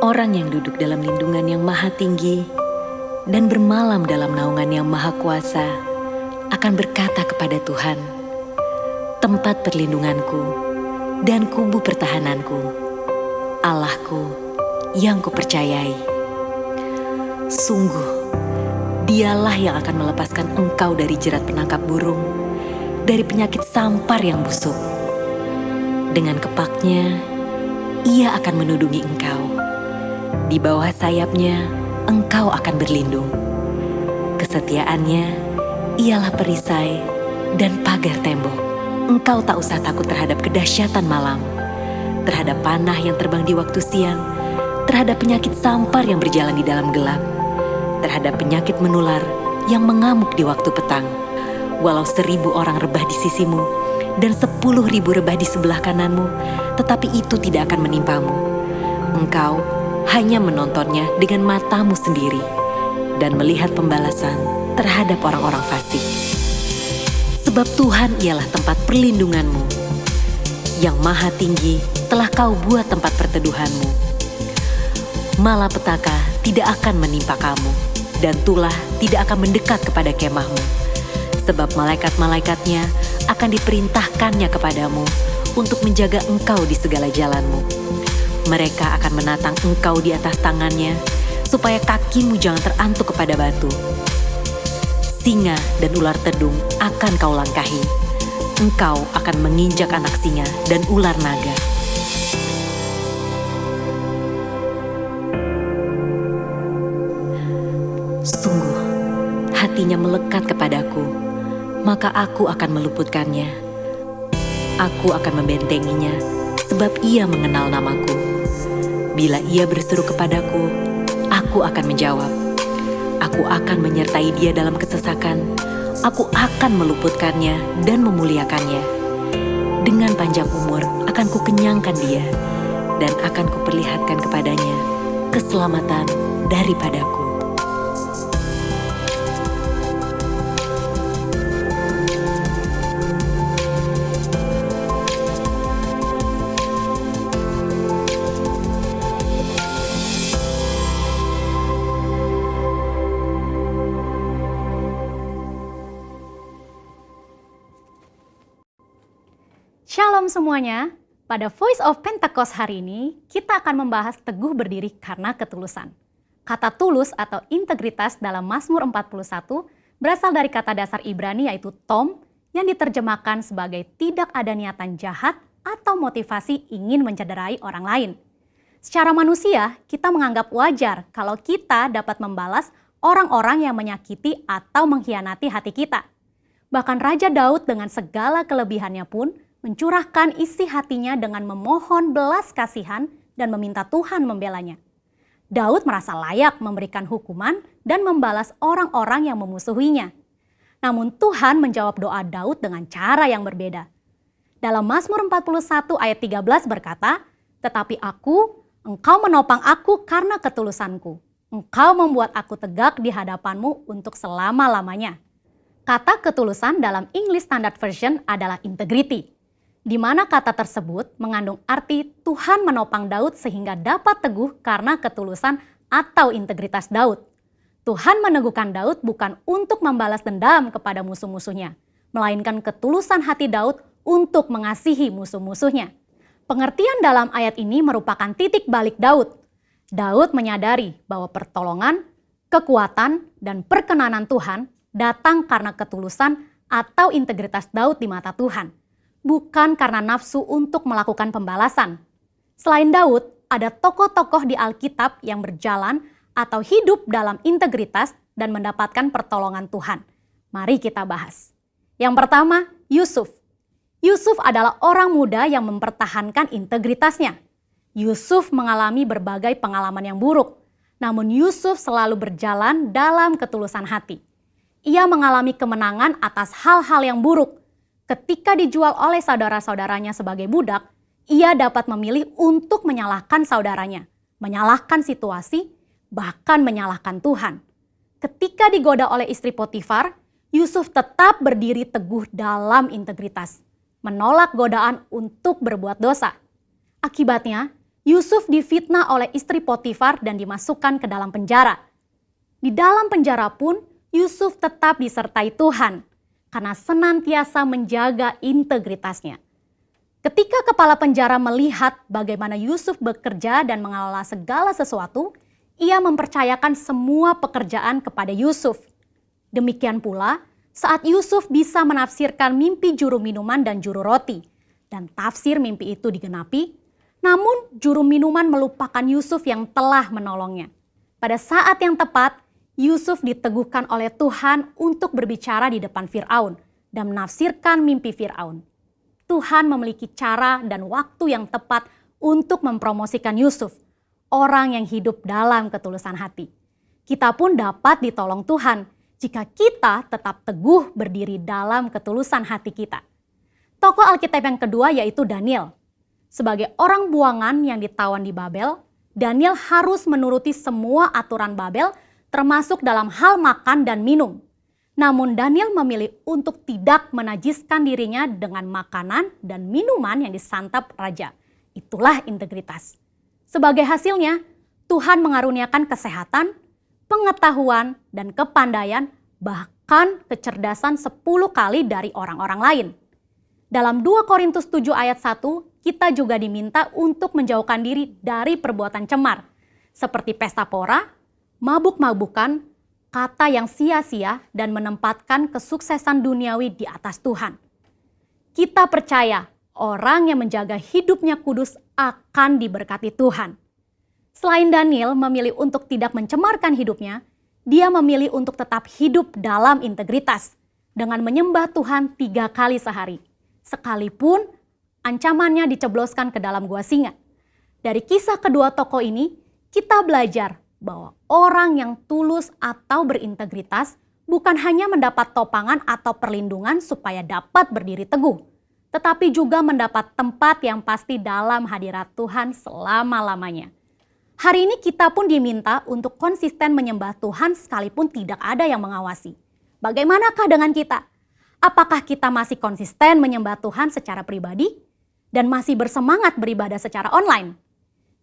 Orang yang duduk dalam lindungan yang maha tinggi dan bermalam dalam naungan yang maha kuasa akan berkata kepada Tuhan, tempat perlindunganku dan kubu pertahananku, Allahku yang kupercayai. Sungguh, Dialah yang akan melepaskan engkau dari jerat penangkap burung, dari penyakit sampar yang busuk. Dengan kepaknya, Ia akan menudungi engkau. Di bawah sayapnya, engkau akan berlindung. Kesetiaannya ialah perisai dan pagar tembok. Engkau tak usah takut terhadap kedahsyatan malam, terhadap panah yang terbang di waktu siang, terhadap penyakit sampar yang berjalan di dalam gelap, terhadap penyakit menular yang mengamuk di waktu petang. Walau 1.000 orang rebah di sisimu dan 10.000 rebah di sebelah kananmu, tetapi itu tidak akan menimpamu. Engkau hanya menontonnya dengan matamu sendiri dan melihat pembalasan terhadap orang-orang fasik. Sebab Tuhan ialah tempat perlindunganmu. Yang maha tinggi telah kau buat tempat perteduhanmu. Malapetaka tidak akan menimpa kamu, dan tulah tidak akan mendekat kepada kemahmu. Sebab malaikat-malaikatnya akan diperintahkannya kepadamu untuk menjaga engkau di segala jalanmu. Mereka akan menatang engkau di atas tangannya, supaya kakimu jangan terantuk kepada batu. Singa dan ular tedung akan kau langkahi. Engkau akan menginjak anak singa dan ular naga. Sungguh, hatinya melekat kepadaku, maka aku akan meluputkannya. Aku akan membentenginya, sebab ia mengenal namaku. Bila ia berseru kepadaku, aku akan menjawab. Aku akan menyertai dia dalam kesesakan. Aku akan meluputkannya dan memuliakannya. Dengan panjang umur akan kukenyangkan dia, dan akan kuperlihatkan kepadanya keselamatan daripadaku. Shalom semuanya, pada Voice of Pentecost hari ini kita akan membahas teguh berdiri karena ketulusan. Kata tulus atau integritas dalam Mazmur 41 berasal dari kata dasar Ibrani yaitu tom yang diterjemahkan sebagai tidak ada niatan jahat atau motivasi ingin mencederai orang lain. Secara manusia, kita menganggap wajar kalau kita dapat membalas orang-orang yang menyakiti atau mengkhianati hati kita. Bahkan Raja Daud dengan segala kelebihannya pun mencurahkan isi hatinya dengan memohon belas kasihan dan meminta Tuhan membelanya. Daud merasa layak memberikan hukuman dan membalas orang-orang yang memusuhinya. Namun Tuhan menjawab doa Daud dengan cara yang berbeda. Dalam Mazmur 41 ayat 13 berkata, "Tetapi engkau menopang aku karena ketulusanku. Engkau membuat aku tegak di hadapanmu untuk selama-lamanya." Kata ketulusan dalam English Standard Version adalah integrity, di mana kata tersebut mengandung arti Tuhan menopang Daud sehingga dapat teguh karena ketulusan atau integritas Daud. Tuhan meneguhkan Daud bukan untuk membalas dendam kepada musuh-musuhnya, melainkan ketulusan hati Daud untuk mengasihi musuh-musuhnya. Pengertian dalam ayat ini merupakan titik balik Daud. Daud menyadari bahwa pertolongan, kekuatan, dan perkenanan Tuhan datang karena ketulusan atau integritas Daud di mata Tuhan, bukan karena nafsu untuk melakukan pembalasan. Selain Daud, ada tokoh-tokoh di Alkitab yang berjalan atau hidup dalam integritas dan mendapatkan pertolongan Tuhan. Mari kita bahas. Yang pertama, Yusuf. Yusuf adalah orang muda yang mempertahankan integritasnya. Yusuf mengalami berbagai pengalaman yang buruk, namun Yusuf selalu berjalan dalam ketulusan hati. Ia mengalami kemenangan atas hal-hal yang buruk. Ketika dijual oleh saudara-saudaranya sebagai budak, ia dapat memilih untuk menyalahkan saudaranya, menyalahkan situasi, bahkan menyalahkan Tuhan. Ketika digoda oleh istri Potifar, Yusuf tetap berdiri teguh dalam integritas, menolak godaan untuk berbuat dosa. Akibatnya, Yusuf difitnah oleh istri Potifar dan dimasukkan ke dalam penjara. Di dalam penjara pun, Yusuf tetap disertai Tuhan, karena senantiasa menjaga integritasnya. Ketika kepala penjara melihat bagaimana Yusuf bekerja dan mengelola segala sesuatu, ia mempercayakan semua pekerjaan kepada Yusuf. Demikian pula saat Yusuf bisa menafsirkan mimpi juru minuman dan juru roti, dan tafsir mimpi itu digenapi, namun juru minuman melupakan Yusuf yang telah menolongnya. Pada saat yang tepat, Yusuf diteguhkan oleh Tuhan untuk berbicara di depan Firaun dan menafsirkan mimpi Firaun. Tuhan memiliki cara dan waktu yang tepat untuk mempromosikan Yusuf, orang yang hidup dalam ketulusan hati. Kita pun dapat ditolong Tuhan jika kita tetap teguh berdiri dalam ketulusan hati kita. Tokoh Alkitab yang kedua yaitu Daniel. Sebagai orang buangan yang ditawan di Babel, Daniel harus menuruti semua aturan Babel termasuk dalam hal makan dan minum. Namun Daniel memilih untuk tidak menajiskan dirinya dengan makanan dan minuman yang disantap raja. Itulah integritas. Sebagai hasilnya, Tuhan mengaruniakan kesehatan, pengetahuan, dan kepandaian, bahkan kecerdasan 10 kali dari orang-orang lain. Dalam 2 Korintus 7 ayat 1, kita juga diminta untuk menjauhkan diri dari perbuatan cemar, seperti pesta pora, mabuk-mabukan, kata yang sia-sia, dan menempatkan kesuksesan duniawi di atas Tuhan. Kita percaya orang yang menjaga hidupnya kudus akan diberkati Tuhan. Selain Daniel memilih untuk tidak mencemarkan hidupnya, dia memilih untuk tetap hidup dalam integritas dengan menyembah Tuhan 3 kali sehari, sekalipun ancamannya dicebloskan ke dalam gua singa. Dari kisah kedua tokoh ini, kita belajar bahwa orang yang tulus atau berintegritas bukan hanya mendapat topangan atau perlindungan supaya dapat berdiri teguh, tetapi juga mendapat tempat yang pasti dalam hadirat Tuhan selama-lamanya. Hari ini kita pun diminta untuk konsisten menyembah Tuhan sekalipun tidak ada yang mengawasi. Bagaimanakah dengan kita? Apakah kita masih konsisten menyembah Tuhan secara pribadi dan masih bersemangat beribadah secara online?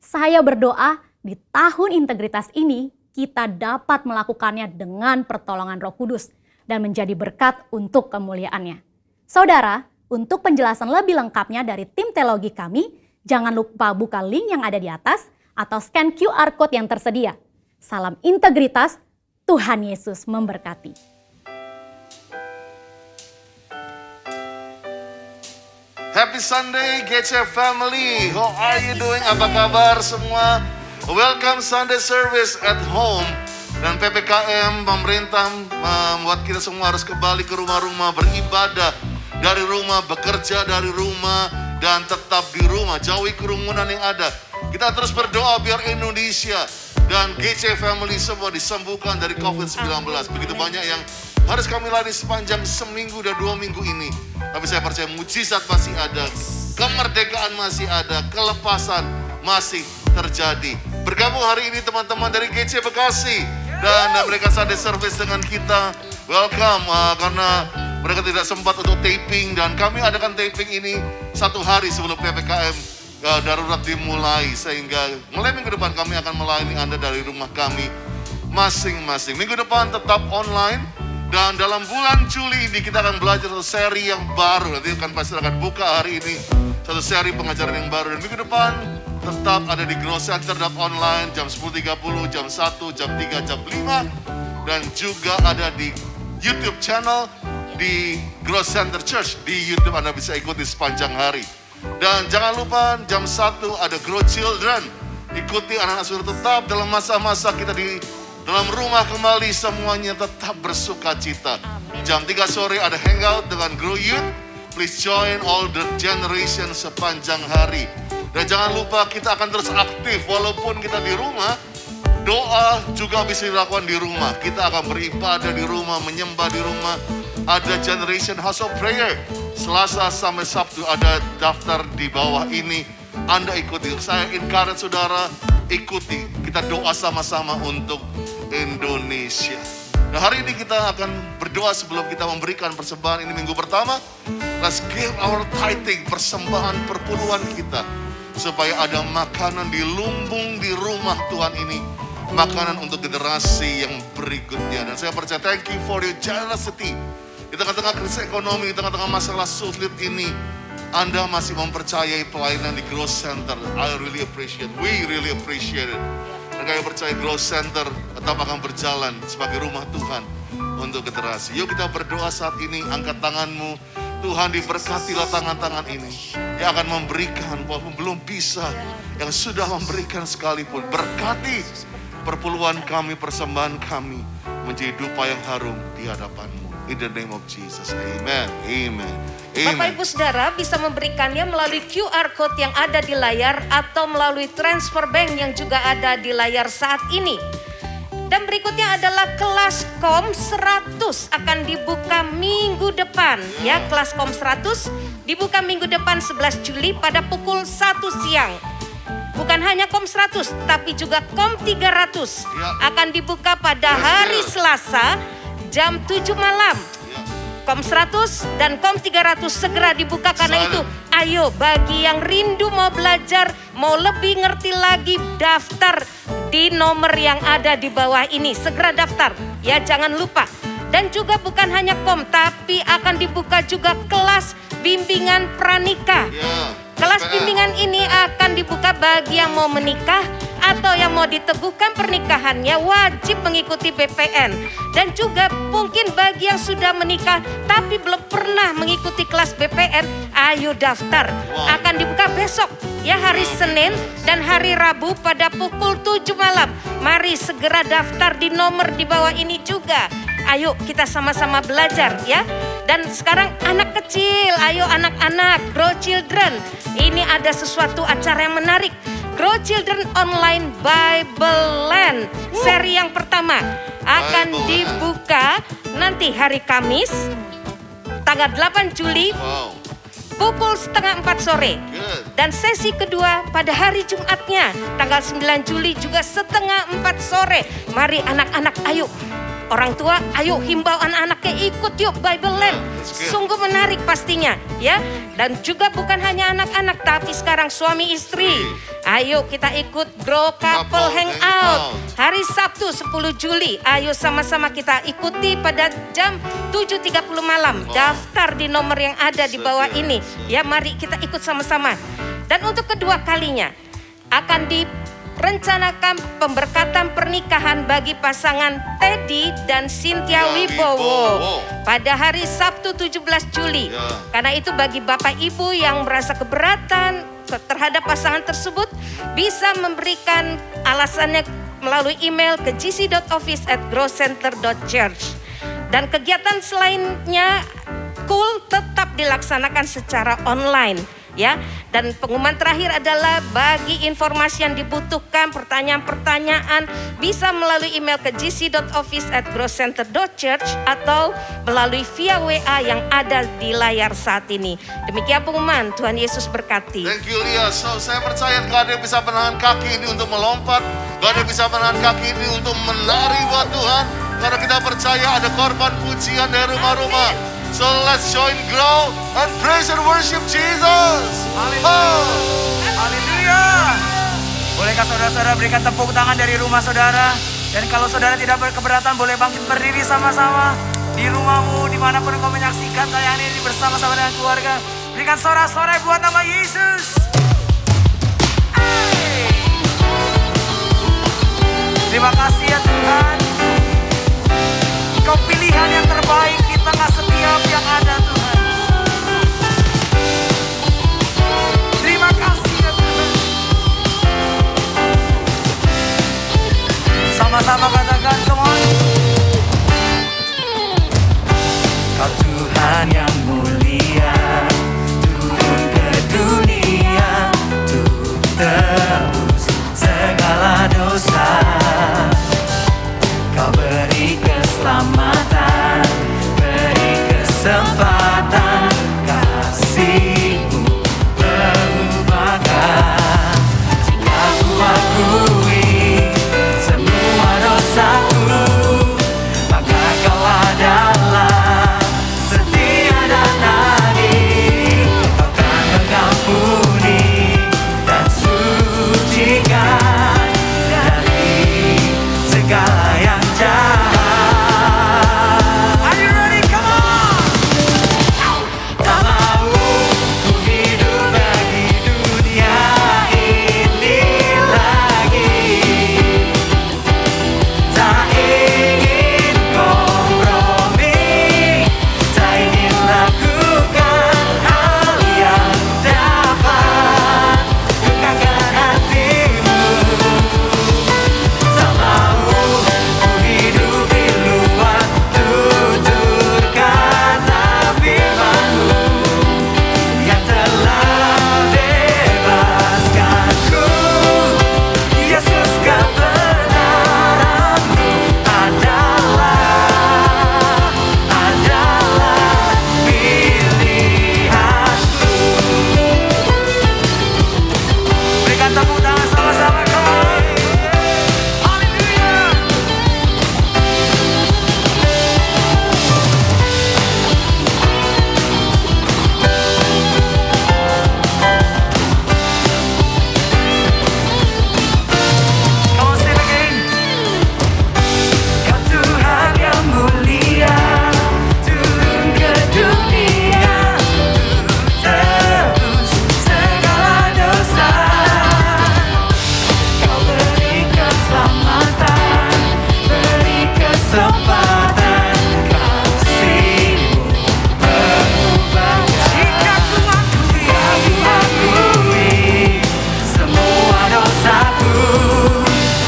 Saya berdoa di tahun integritas ini kita dapat melakukannya dengan pertolongan Roh Kudus dan menjadi berkat untuk kemuliaannya. Saudara, untuk penjelasan lebih lengkapnya dari tim teologi kami, jangan lupa buka link yang ada di atas atau scan QR Code yang tersedia. Salam integritas, Tuhan Yesus memberkati. Happy Sunday, GC family. How are you doing? Apa kabar semua? Welcome Sunday service at home. Dan PPKM, pemerintah membuat kita semua harus kembali ke rumah-rumah, beribadah dari rumah, bekerja dari rumah, dan tetap di rumah, jauhi kerumunan yang ada. Kita terus berdoa biar Indonesia dan GC family semua disembuhkan dari COVID-19. Begitu banyak yang harus kami lari sepanjang seminggu dan 2 minggu ini. Tapi saya percaya mujizat masih ada, kemerdekaan masih ada, kelepasan masih terjadi. Bergabung hari ini teman-teman dari GC Bekasi dan mereka Sunday service dengan kita. Welcome karena mereka tidak sempat untuk taping dan kami adakan taping ini 1 hari sebelum PPKM darurat dimulai, sehingga mulai minggu depan kami akan melayani Anda dari rumah kami masing-masing. Minggu depan tetap online. Dan dalam bulan Juli ini kita akan belajar satu seri yang baru. Nanti pasti akan buka hari ini satu seri pengajaran yang baru. Dan minggu depan tetap ada di Grow Center online jam 10.30, jam 1, jam 3, jam 5. Dan juga ada di YouTube channel di Grow Center Church. Di YouTube Anda bisa ikuti sepanjang hari. Dan jangan lupa jam 1 ada Grow Children. Ikuti anak-anak sudah tetap dalam masa-masa kita di dalam rumah kembali, semuanya tetap bersuka cita. Jam 3 sore ada hangout dengan Grow Youth. Please join all the generation sepanjang hari. Dan jangan lupa kita akan terus aktif walaupun kita di rumah. Doa juga bisa dilakukan di rumah. Kita akan beribadah di rumah, menyembah di rumah. Ada Generation House of Prayer. Selasa sampai Sabtu ada daftar di bawah ini. Anda ikuti. Saya encourage saudara, ikuti. Kita doa sama-sama untuk Indonesia. Nah, hari ini kita akan berdoa sebelum kita memberikan persembahan ini minggu pertama. Let's give our tithing, persembahan perpuluhan kita. Supaya ada makanan di lumbung di rumah Tuhan ini. Makanan untuk generasi yang berikutnya. Dan saya percaya, thank you for your generosity. Di tengah-tengah krisis ekonomi, di tengah-tengah masalah sulit ini, Anda masih mempercayai pelayanan di Grow Center. I really appreciate, we really appreciate it. Dan kami percaya Grow Center tetap akan berjalan sebagai rumah Tuhan untuk generasi. Yuk kita berdoa saat ini, angkat tanganmu. Tuhan diberkatilah tangan-tangan ini. Yang akan memberikan walaupun belum bisa. Yang sudah memberikan sekalipun. Berkati perpuluhan kami, persembahan kami. Menjadi dupa yang harum di hadapan-Mu. In the name of Jesus. Amen. Amen. Bapak Ibu Saudara bisa memberikannya melalui QR Code yang ada di layar atau melalui transfer bank yang juga ada di layar saat ini. Dan berikutnya adalah kelas KOM 100 akan dibuka minggu depan. Ya, kelas KOM 100 dibuka minggu depan 11 Juli pada pukul 1 siang. Bukan hanya KOM 100 tapi juga KOM 300 akan dibuka pada hari Selasa jam 7 malam. KOM 100 dan KOM 300 segera dibuka karena itu ayo bagi yang rindu mau belajar, mau lebih ngerti lagi, daftar di nomor yang ada di bawah ini. Segera daftar ya, jangan lupa. Dan juga bukan hanya KOM tapi akan dibuka juga kelas bimbingan pranikah. Kelas bimbingan ini akan dibuka bagi yang mau menikah atau yang mau diteguhkan pernikahannya wajib mengikuti BPN. Dan juga mungkin bagi yang sudah menikah tapi belum pernah mengikuti kelas BPN, ayo daftar. Akan dibuka besok ya, hari Senin dan hari Rabu pada pukul 7 malam. Mari segera daftar di nomor di bawah ini juga. Ayo kita sama-sama belajar ya. Dan sekarang anak kecil, ayo anak-anak, Grow Children. Ini ada sesuatu acara yang menarik. Grow Children Online Bible Land. Seri yang pertama akan dibuka nanti hari Kamis, tanggal 8 Juli, pukul 3:30 sore. Dan sesi kedua pada hari Jumatnya, tanggal 9 Juli juga 3:30 sore. Mari anak-anak, ayo. Orang tua, ayo himbau anak-anaknya ikut yuk Bible Land. Sungguh menarik pastinya ya. Dan juga bukan hanya anak-anak tapi sekarang suami istri. Ayo kita ikut Grow Couple Hangout. Hari Sabtu 10 Juli. Ayo sama-sama kita ikuti pada jam 7.30 malam. Daftar di nomor yang ada di bawah ini. Ya mari kita ikut sama-sama. Dan untuk kedua kalinya akan direncanakan pemberkatan pernikahan bagi pasangan Teddy dan Cynthia Wibowo pada hari Sabtu 17 Juli. Karena itu bagi Bapak Ibu yang merasa keberatan terhadap pasangan tersebut bisa memberikan alasannya melalui email ke gc.office@growcenter.church. Dan kegiatan selainnya tetap dilaksanakan secara online. Ya, dan pengumuman terakhir adalah bagi informasi yang dibutuhkan, pertanyaan-pertanyaan bisa melalui email ke gc.office@growcenter.church atau melalui via WA yang ada di layar saat ini. Demikian pengumuman, Tuhan Yesus berkati. Thank you Lia. So saya percaya gak ada yang bisa menahan kaki ini untuk melompat, gak ada yang bisa menahan kaki ini untuk menari buat Tuhan. Karena kita percaya ada korban pujian dari rumah-rumah. So let's join Grow and praise and worship Jesus. Haleluya. Bolehkah saudara-saudara berikan tepuk tangan dari rumah saudara? Dan kalau saudara tidak berkeberatan boleh bangkit berdiri sama-sama. Di rumahmu dimanapun engkau menyaksikan tayangan ini bersama-sama dengan keluarga. Berikan sorak-sorai buat nama Yesus. Terima kasih ya Tuhan. Engkau pilihan yang terbaik di tengah setiap yang ada Tuhan. Terima kasih ya Tuhan. Sama-sama katakan, come on. Kau Tuhan yang mulia, turun ke dunia untuk tebus segala dosa. kesempatan kasih-Mu mengubah. Jika ku akui semua dosaku,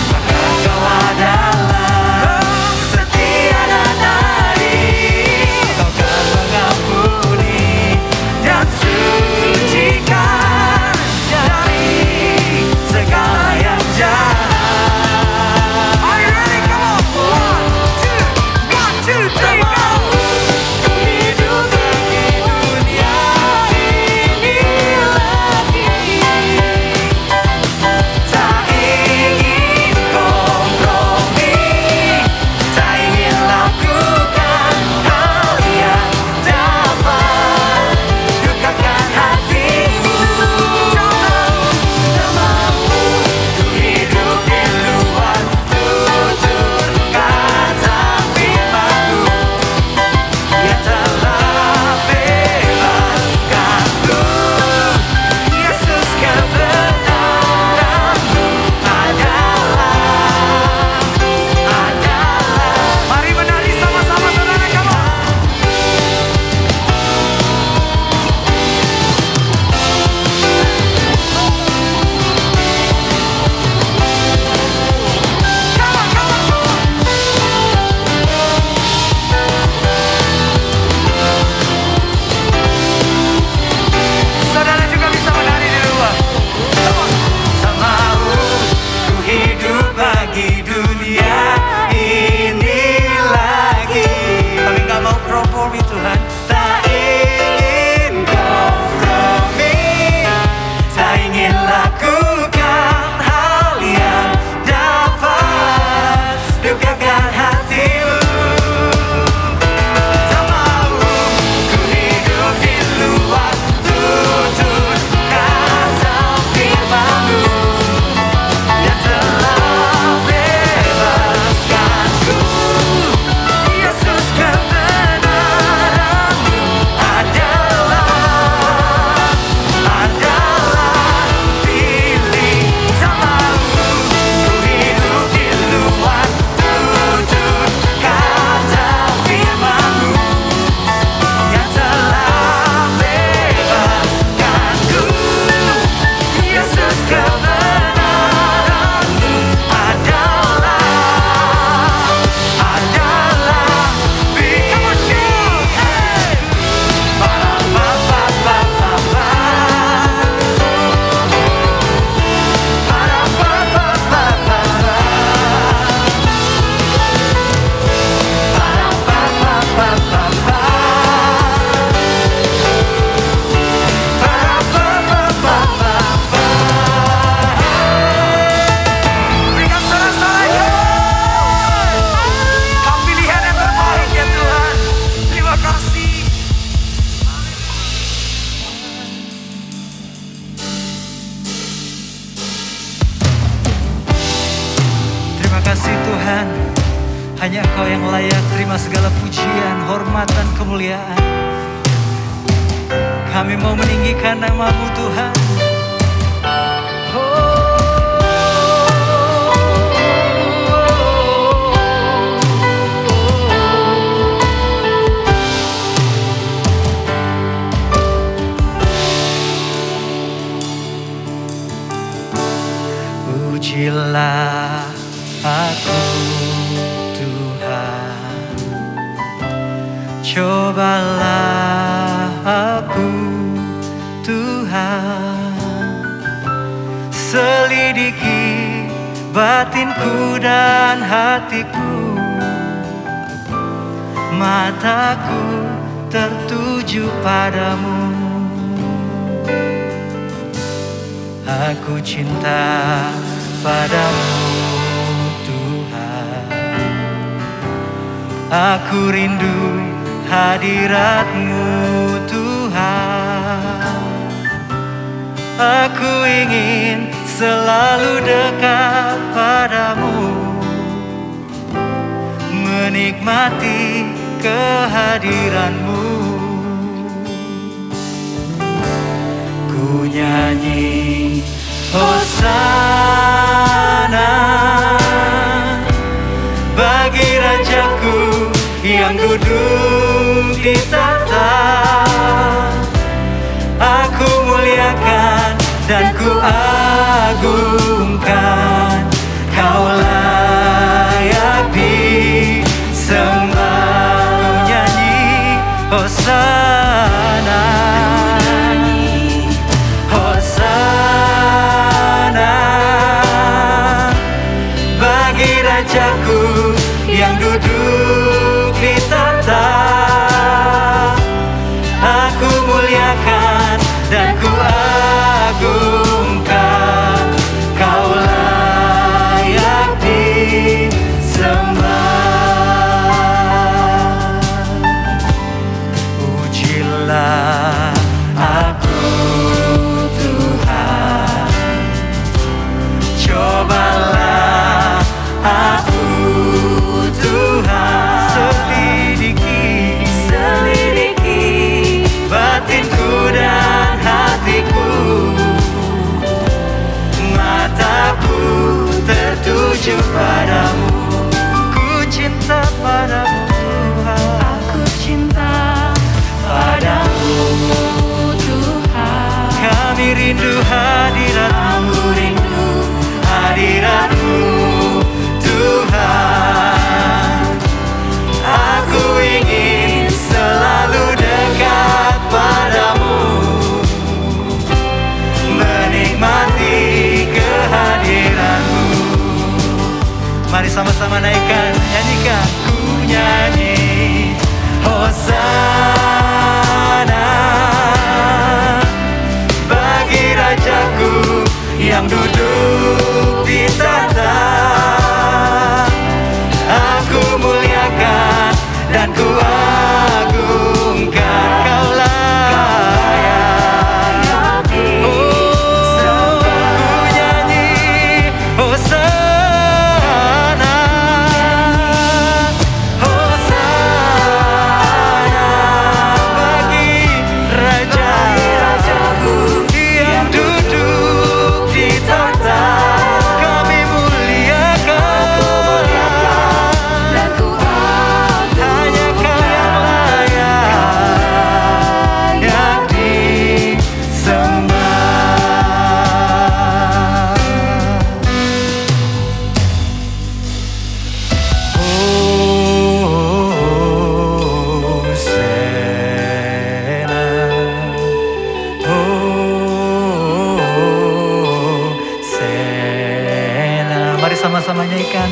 maka Kau adalah setia dan adil. Kau kan mengampuni dan sucikan dari segala yang jahat. Are you ready? Come on. 1, 2, 1, 2, 3, go. Ku hidup bagi dunia ini lagi. Tak ingin kompromi, tak ingin lakukan hal yang dapat dukakan hatimu. Tak mau ku hidup di luar tutur kata firman-Mu yang telah bebaskanku. Yesus, kebenaran-Mu adalah. Mari menari sama-sama saudara, come on. Saudara juga bisa menari di rumah. Come on. Tak mau ku hidup bagi dunia ini lagi. Kami gak mau kompromi Tuhan. Tak ingin kompromi, tak ingin lakukan hal yang dapat dukakan hatimu. Tak mau ku hidup di luar tutur kata firman-Mu yang telah bebaskanku. Yesus, kebenaran-Mu adalah pilih. Tak mau ku hidup di luar tutur kata firman-Mu yang telah bebaskanku. Yesus, kebenaran-Mu adalah pilih. Berikan sorak-sorai, Kau pilihan yang terbaik ya Tuhan. Terima kasih. Terima kasih Tuhan. Hanya Engkau yang layak terima segala pujian, hormat dan kemuliaan. Kami mau meninggikan nama-Mu Tuhan. Ujilah aku Tuhan, cobalah aku Tuhan, selidiki batinku dan hatiku, mataku tertuju padamu. Aku cinta padamu Tuhan, aku rindu hadirat-Mu Tuhan. Aku ingin selalu dekat padamu, menikmati kehadiran-Mu. Ku nyanyi Hosana bagi Raja Rajaku yang duduk di tahta. Aku muliakan dan ku agungkan, Kau layak disembah. Ku nyanyi Hosana, Hosana bagi Rajaku yang duduk di tahta. Aku muliakan dan ku agungkan, Kau layak disembah. Pujilah aku Tuhan, cobalah aku Tuhan. Selidiki batinku dan hatiku, mataku tertuju padamu. Ku cinta padamu Tuhan, aku cinta padamu Tuhan. Kami rindu hadirat-Mu, aku rindu hadirat-Mu Tuhan. Aku ingin selalu dekat padamu, menikmati kehadiran-Mu. Mari sama-sama naikkan, nyanyikan. Ku nyanyi Hosana bagi Rajaku yang duduk di tahta. Aku muliakan dan ku agungkan, Kau layak disembah. Ku nyanyi Hosana, Hosana bagi Rajaku yang duduk di tahta. Kami muliakan dan ku hanya Kau yang layak disembah. Hosana, Hosana. Mari sama-sama nyanyikan.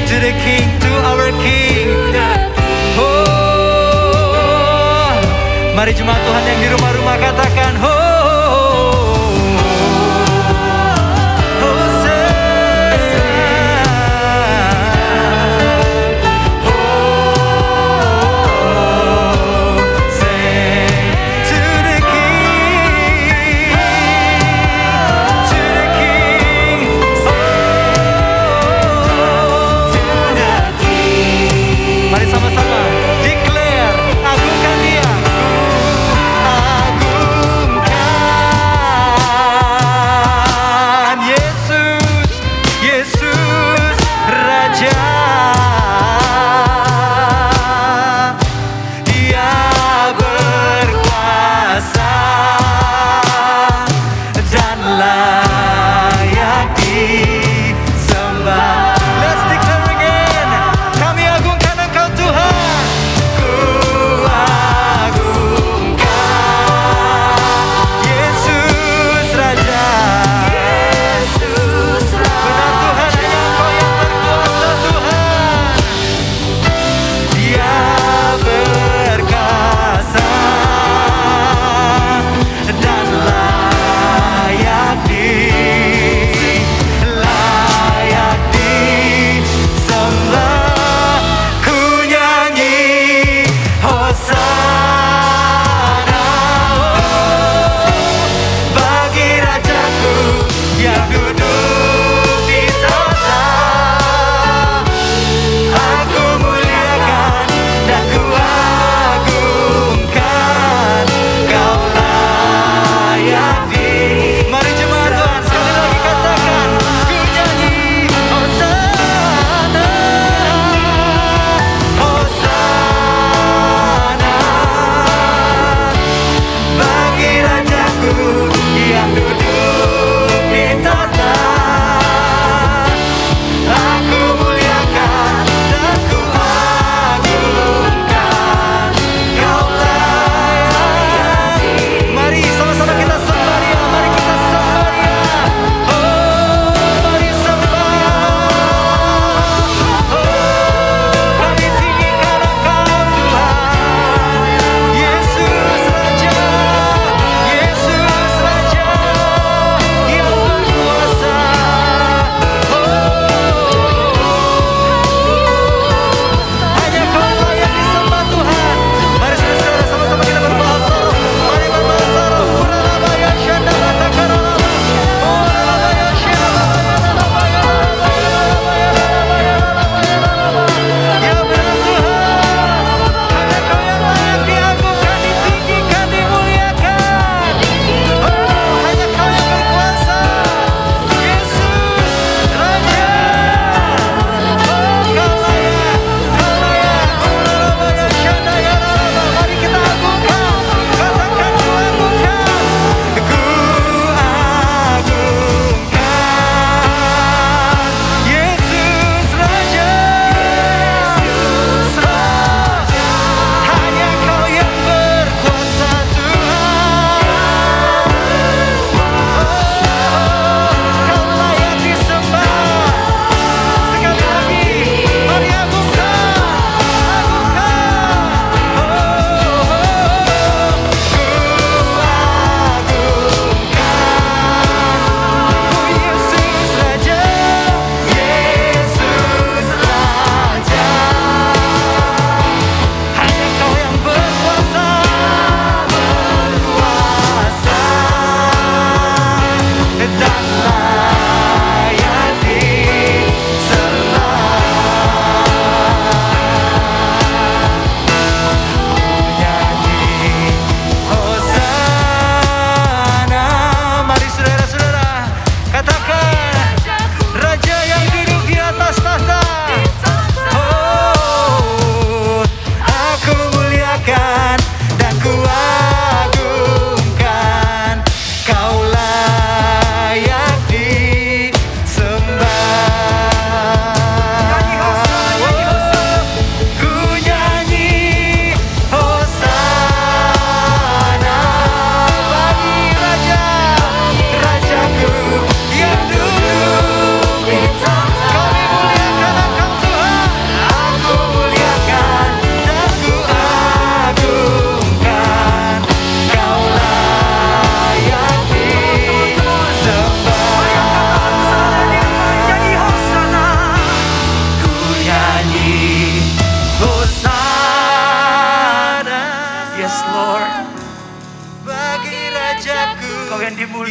To the King, to our King. Oh, mari jemaat Tuhan yang di rumah-rumah katakan mari sama-sama declare, agungkan Dia, agungkan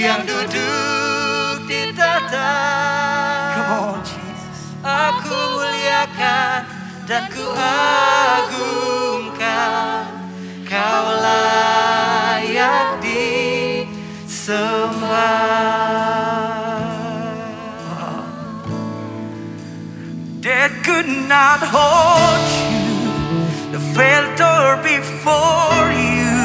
yang duduk di tahta. Come on, Jesus. Aku muliakan dan ku agungkan, Kau layak disembah. Death could not hold you, the veil tore before you.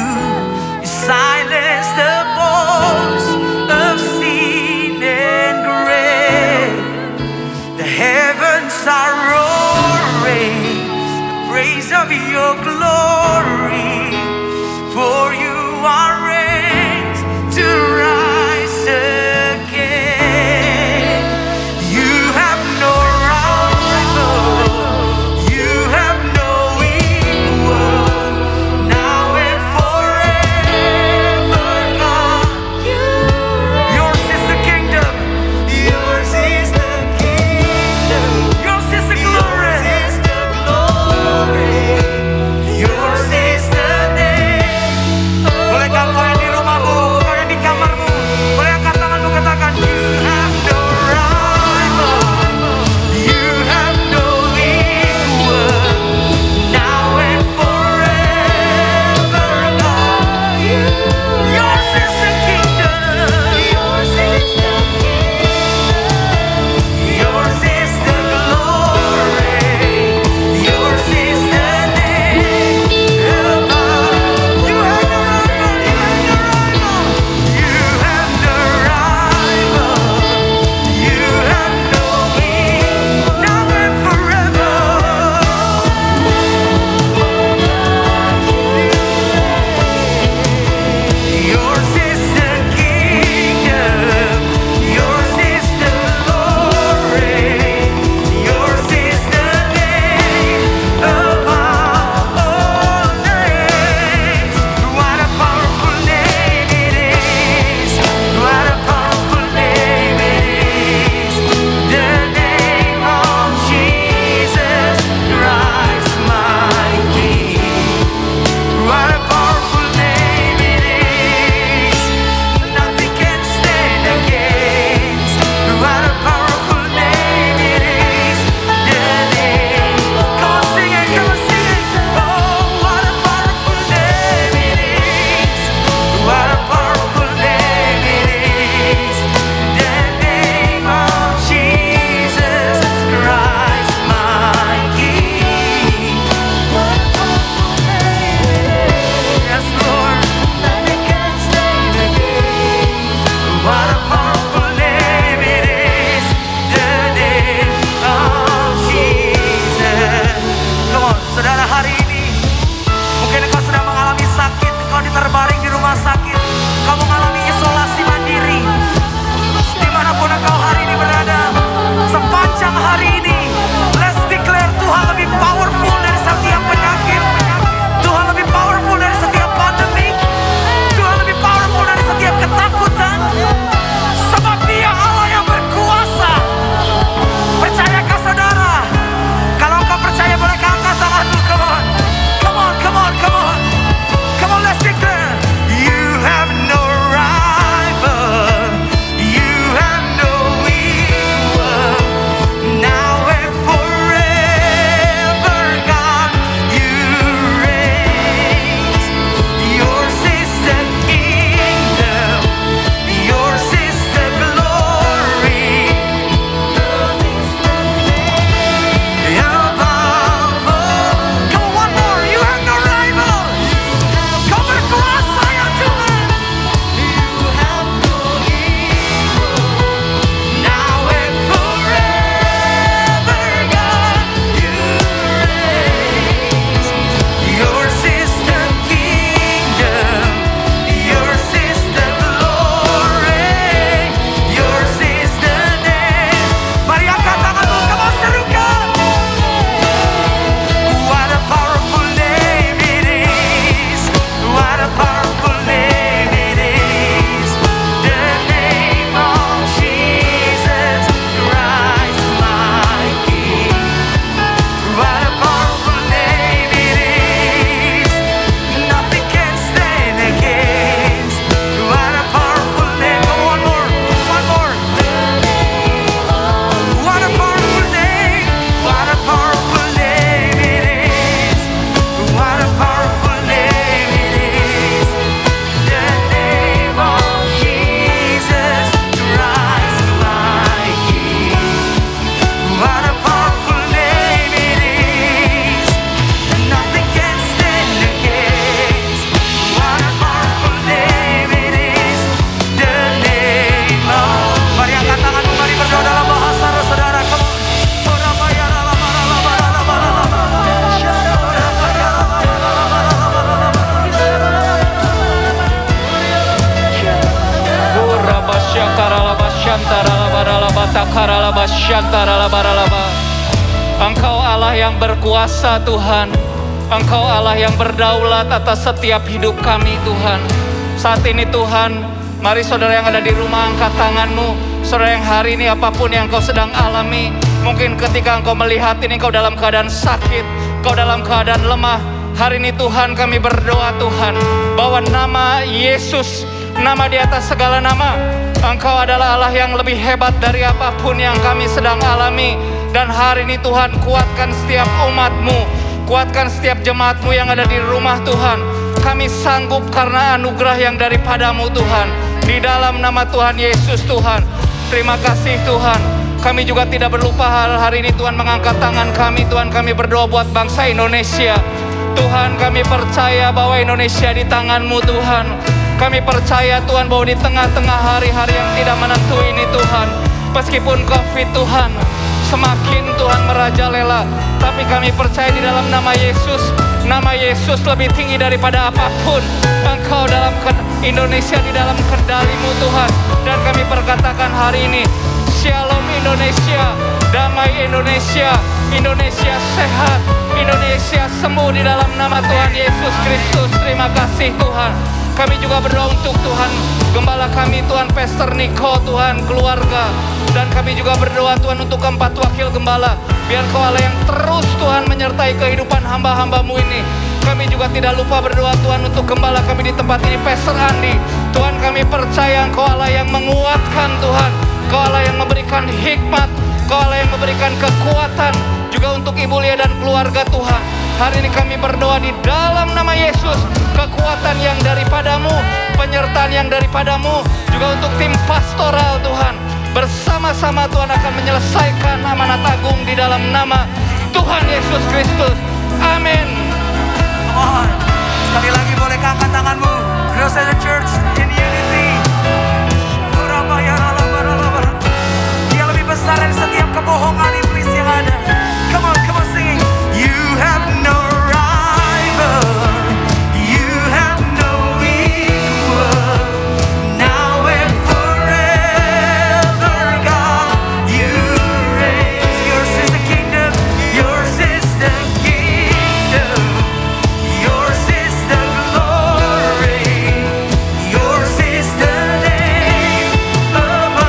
You silenced the voice of sin and grave. The heavens are roaring, the praise of your glory. For you are raised to rise again. You have no rival, you have no equal. Now baralaba. Engkau Allah yang berkuasa Tuhan. Engkau Allah yang berdaulat atas setiap hidup kami Tuhan. Saat ini Tuhan, mari saudara yang ada di rumah angkat tanganmu. Saudara yang hari ini apapun yang kau sedang alami, mungkin ketika engkau melihat ini kau dalam keadaan sakit, kau dalam keadaan lemah. Hari ini Tuhan kami berdoa Tuhan, bahwa nama Yesus, nama di atas segala nama. Engkau adalah Allah yang lebih hebat dari apapun yang kami sedang alami. Dan hari ini Tuhan, kuatkan setiap umat-Mu, kuatkan setiap jemaat-Mu yang ada di rumah Tuhan. Kami sanggup karena anugerah yang daripada-Mu Tuhan. Di dalam nama Tuhan Yesus Tuhan. Terima kasih Tuhan. Kami juga tidak berlupa hari ini Tuhan mengangkat tangan kami. Tuhan, kami berdoa buat bangsa Indonesia. Tuhan, kami percaya bahwa Indonesia di tangan-Mu Tuhan. Kami percaya Tuhan bahwa di tengah-tengah hari-hari yang tidak menentu ini Tuhan, meskipun COVID Tuhan semakin Tuhan merajalela, tapi kami percaya di dalam nama Yesus lebih tinggi daripada apapun. Engkau dalam Indonesia di dalam kendali-Mu Tuhan. Dan kami perkatakan hari ini, Shalom Indonesia, damai Indonesia, Indonesia sehat, Indonesia sembuh di dalam nama Tuhan Yesus Kristus. Terima kasih Tuhan. Kami juga berdoa untuk Tuhan, gembala kami Tuhan, Pastor Niko Tuhan, keluarga. Dan kami juga berdoa Tuhan untuk keempat wakil gembala. Biar Kau Allah yang terus Tuhan menyertai kehidupan hamba-hamba-Mu ini. Kami juga tidak lupa berdoa Tuhan untuk gembala kami di tempat ini, Pastor Andi. Tuhan, kami percaya Engkau Allah yang menguatkan Tuhan. Kau Allah yang memberikan hikmat, Kau Allah yang memberikan kekuatan juga untuk Ibu Lia dan keluarga Tuhan. Hari ini kami berdoa di dalam nama Yesus, kekuatan yang daripada-Mu, penyertaan yang daripada-Mu, juga untuk tim pastoral Tuhan. Bersama-sama Tuhan akan menyelesaikan amanat agung di dalam nama Tuhan Yesus Kristus. Amin. Come on. Sekali lagi bolehkah angkat tanganmu? Cross as a church in unity. Dia lebih besar dari setiap kebohongan iblis yang ada. Come on singing. You have no rival. You have no equal. Now and forever, God, you reign. Yours is the kingdom. Yours is the kingdom. Yours is the glory. Yours is the name above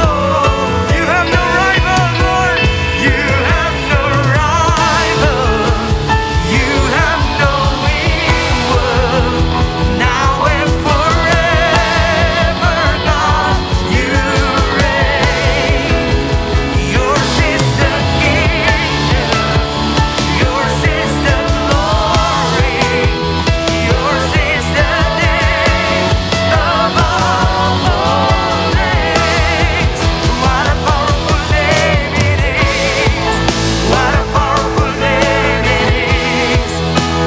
all. You have no rival, Lord. You have no rival. You have no equal. Now and forever, God, you reign. Yours is the kingdom. Yours is the glory. Yours is the name above all names. What a powerful name it is. What a powerful name it is.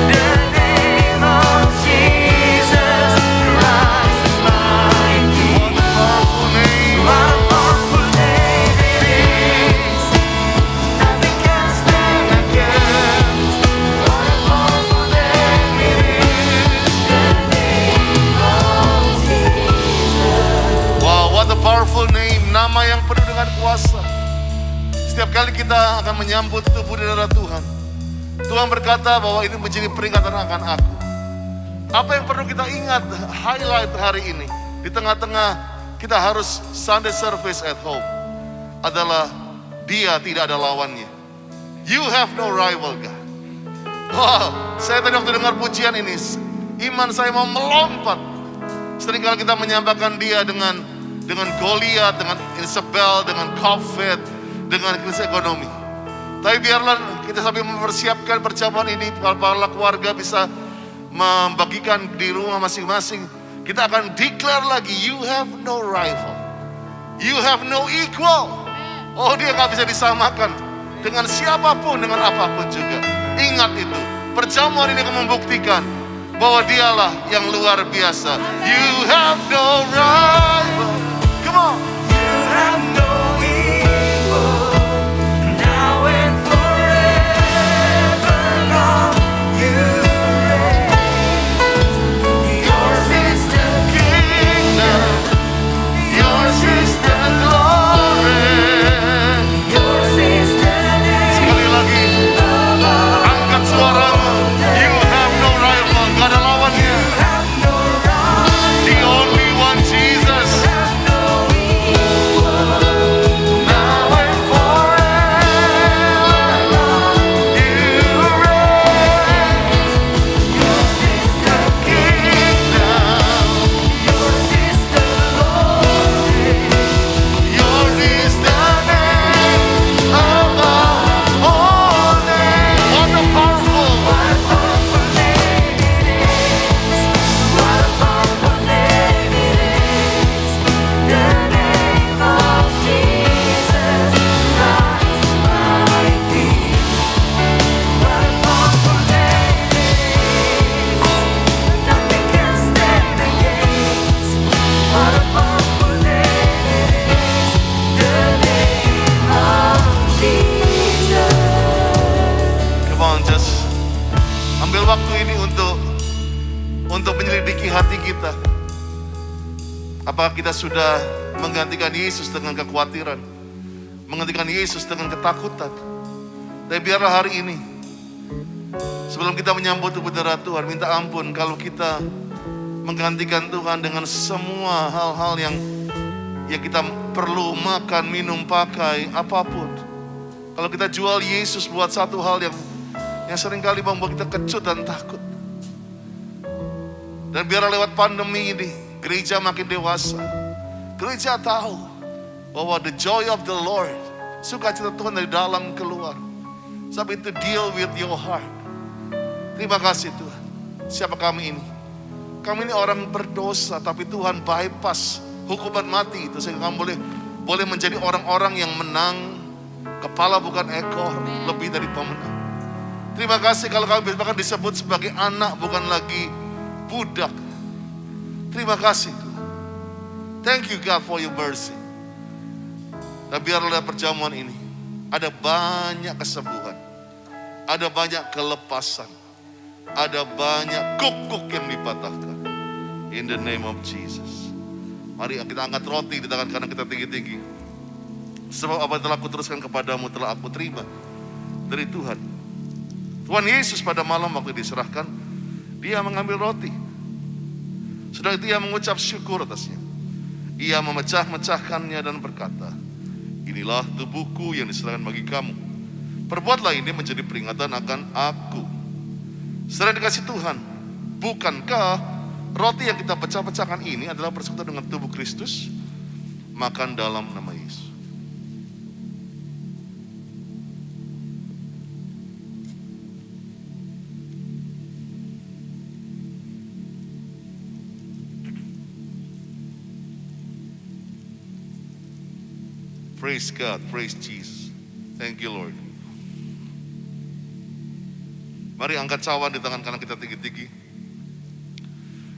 The name of Jesus Christ is my King. Powerful name. What a powerful name it is. Nothing can stand against. What a powerful name it is. The name of Jesus. Wow, what a powerful name. Nama yang penuh dengan kuasa. Setiap kali kita akan menyambut tubuh dan darah Tuhan, Tuhan berkata bahwa ini menjadi peringatan akan aku. Apa yang perlu kita ingat, highlight hari ini, di tengah-tengah kita harus Sunday service at home, adalah Dia tidak ada lawannya. You have no rival, God. Wow, saya tadi waktu dengar pujian ini, iman saya mau melompat. Seringkali kita menyampaikan Dia dengan Goliat, dengan Isabel, dengan COVID, dengan krisis ekonomi. Tapi biarlah kita sambil mempersiapkan perjamuan ini, para keluarga bisa membagikan di rumah masing-masing. Kita akan declare lagi, you have no rival. You have no equal. Oh, Dia gak bisa disamakan dengan siapapun, dengan apapun juga. Ingat itu, perjamuan ini akan membuktikan bahwa Dialah yang luar biasa. You have no rival. Come on. You have no equal. Now and forever, God, you reign. Yours is the Kingdom, yours is the glory. kita. Apakah kita sudah menggantikan Yesus dengan kekhawatiran, menggantikan Yesus dengan ketakutan? Tapi biarlah hari ini, sebelum kita menyambut kebenaran Tuhan, minta ampun kalau kita menggantikan Tuhan dengan semua hal-hal yang kita perlu makan, minum, pakai, apapun. Kalau kita jual Yesus buat satu hal yang seringkali membuat kita kecut dan takut. Dan biarlah lewat pandemi ini, gereja makin dewasa. Gereja tahu bahwa the joy of the Lord, sukacita Tuhan dari dalam keluar. Sebab itu deal with your heart. Terima kasih Tuhan. Siapa kami ini? Kami ini orang berdosa, tapi Tuhan bypass hukuman mati itu sehingga kamu boleh menjadi orang-orang yang menang, kepala bukan ekor, lebih dari pemenang. Terima kasih kalau kami bahkan disebut sebagai anak, bukan lagi budak. Terima kasih Tuhan. Thank you God for your mercy. Dan biarlah perjamuan ini ada banyak kesembuhan, ada banyak kelepasan, ada banyak kuk-kuk yang dipatahkan. In the name of Jesus. Mari kita angkat roti di tangan kanan kita tinggi-tinggi. Sebab apa yang telah aku teruskan kepadamu telah aku terima dari Tuhan. Tuhan Yesus pada malam waktu diserahkan, dia mengambil roti. Sudah itu ia mengucap syukur atasnya. Ia memecah-mecahkannya dan berkata, inilah tubuhku yang diserahkan bagi kamu. Perbuatlah ini menjadi peringatan akan aku. Saudara dikasih Tuhan, bukankah roti yang kita pecah-pecahkan ini adalah persekutuan dengan tubuh Kristus? Makan dalam nama Yesus. Praise God, praise Jesus. Thank you Lord. Mari angkat cawan di tangan kanan kita tinggi-tinggi.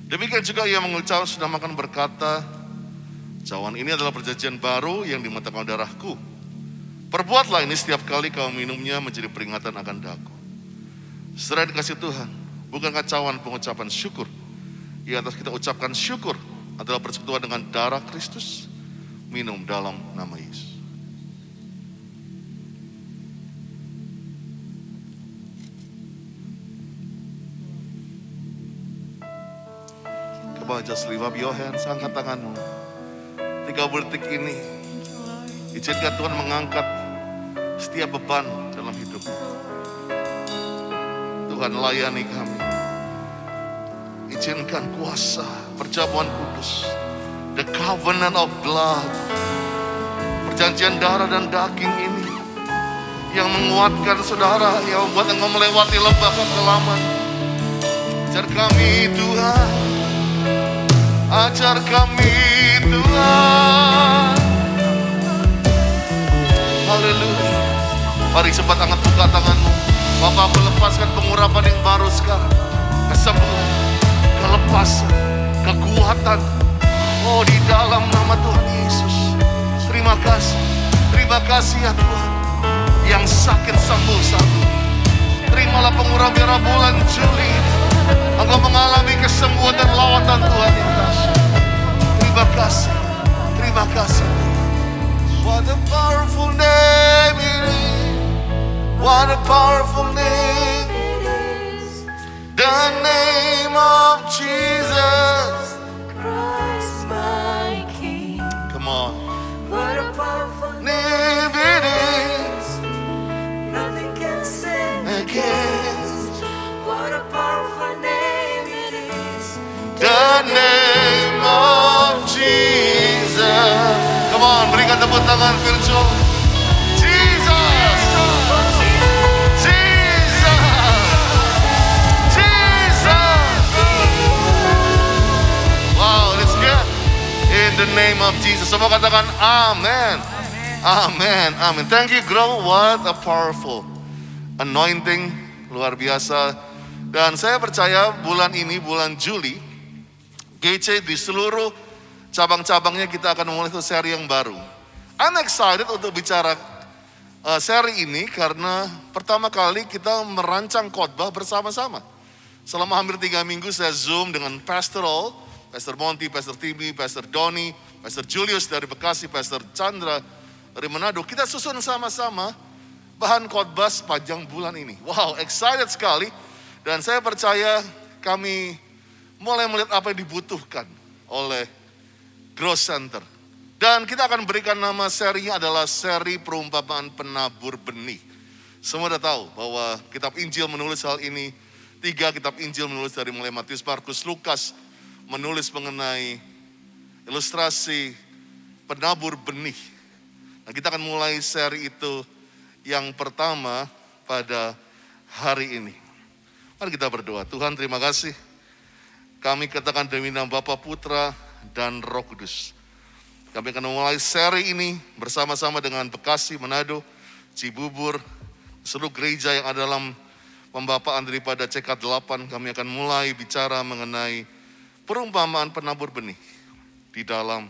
Demikian juga ia mengucap sudah makan berkata, cawan ini adalah perjanjian baru yang dimatakan darahku. Perbuatlah ini setiap kali kau minumnya menjadi peringatan akan daku. Saudara dikasih Tuhan, bukankah cawan pengucapan syukur? Yang atas kita ucapkan syukur adalah persekutuan dengan darah Kristus. Minum dalam nama Yesus. Come on, just lift up your hands, angkat tanganmu. 30 detik ini, izinkan Tuhan mengangkat setiap beban dalam hidup. Tuhan layani kami. Izinkan kuasa perjamuan kudus, the covenant of blood, perjanjian darah dan daging ini yang menguatkan saudara, yang membuat engkau melewati lembah kekelaman. Ajar kami Tuhan, ajar kami Tuhan. Haleluya. Mari cepat angkat buka tanganmu. Bapak melepaskan pengurapan yang baru sekarang, kesembuhan, kelepasan, kekuatan. Oh, di dalam nama Tuhan Yesus. Terima kasih ya Tuhan. Yang sakit sembuh saat ini. Terimalah pengurapan biara bulan Juli ini. Engkau mengalami kesembuhan dan lawatan Tuhan yang dahsyat. Terima kasih. What a powerful name it is. What a powerful name it is. The name of Jesus. Come on. What a powerful Name it is. nothing can stand Against What a powerful name it is. the name of Jesus. Come on, berikan tepuk tangan virtual. Jesus. Jesus. Jesus. Wow, that's good. In the name of Jesus. Semua katakan amen. Amen. Amen. Thank you, Grow. What a powerful anointing. Luar biasa. Dan saya percaya bulan ini, bulan Juli, GC di seluruh cabang-cabangnya kita akan memulai satu seri yang baru. I'm excited untuk bicara seri ini karena pertama kali kita merancang khotbah bersama-sama. Selama hampir 3 minggu saya Zoom dengan pastoral Pastor Monty, Pastor Tibi, Pastor Doni, Pastor Julius dari Bekasi, Pastor Chandra dari Manado. Kita susun sama-sama bahan khotbah sepanjang bulan ini. Wow, excited sekali. Dan saya percaya kami mulai melihat apa yang dibutuhkan oleh Growth Center. Dan kita akan berikan nama serinya adalah seri perumpamaan penabur benih. Semua sudah tahu bahwa kitab Injil menulis hal ini. 3 kitab Injil menulis dari mulai Matius, Markus, Lukas menulis mengenai ilustrasi penabur benih. Nah, kita akan mulai seri itu yang pertama pada hari ini. Mari kita berdoa. Tuhan, terima kasih. Kami katakan demi nama Bapa, Putra, dan Roh Kudus. Kami akan memulai seri ini bersama-sama dengan Bekasi, Manado, Cibubur, seluruh gereja yang ada dalam pembapaan daripada CK8. Kami akan mulai bicara mengenai perumpamaan penabur benih di dalam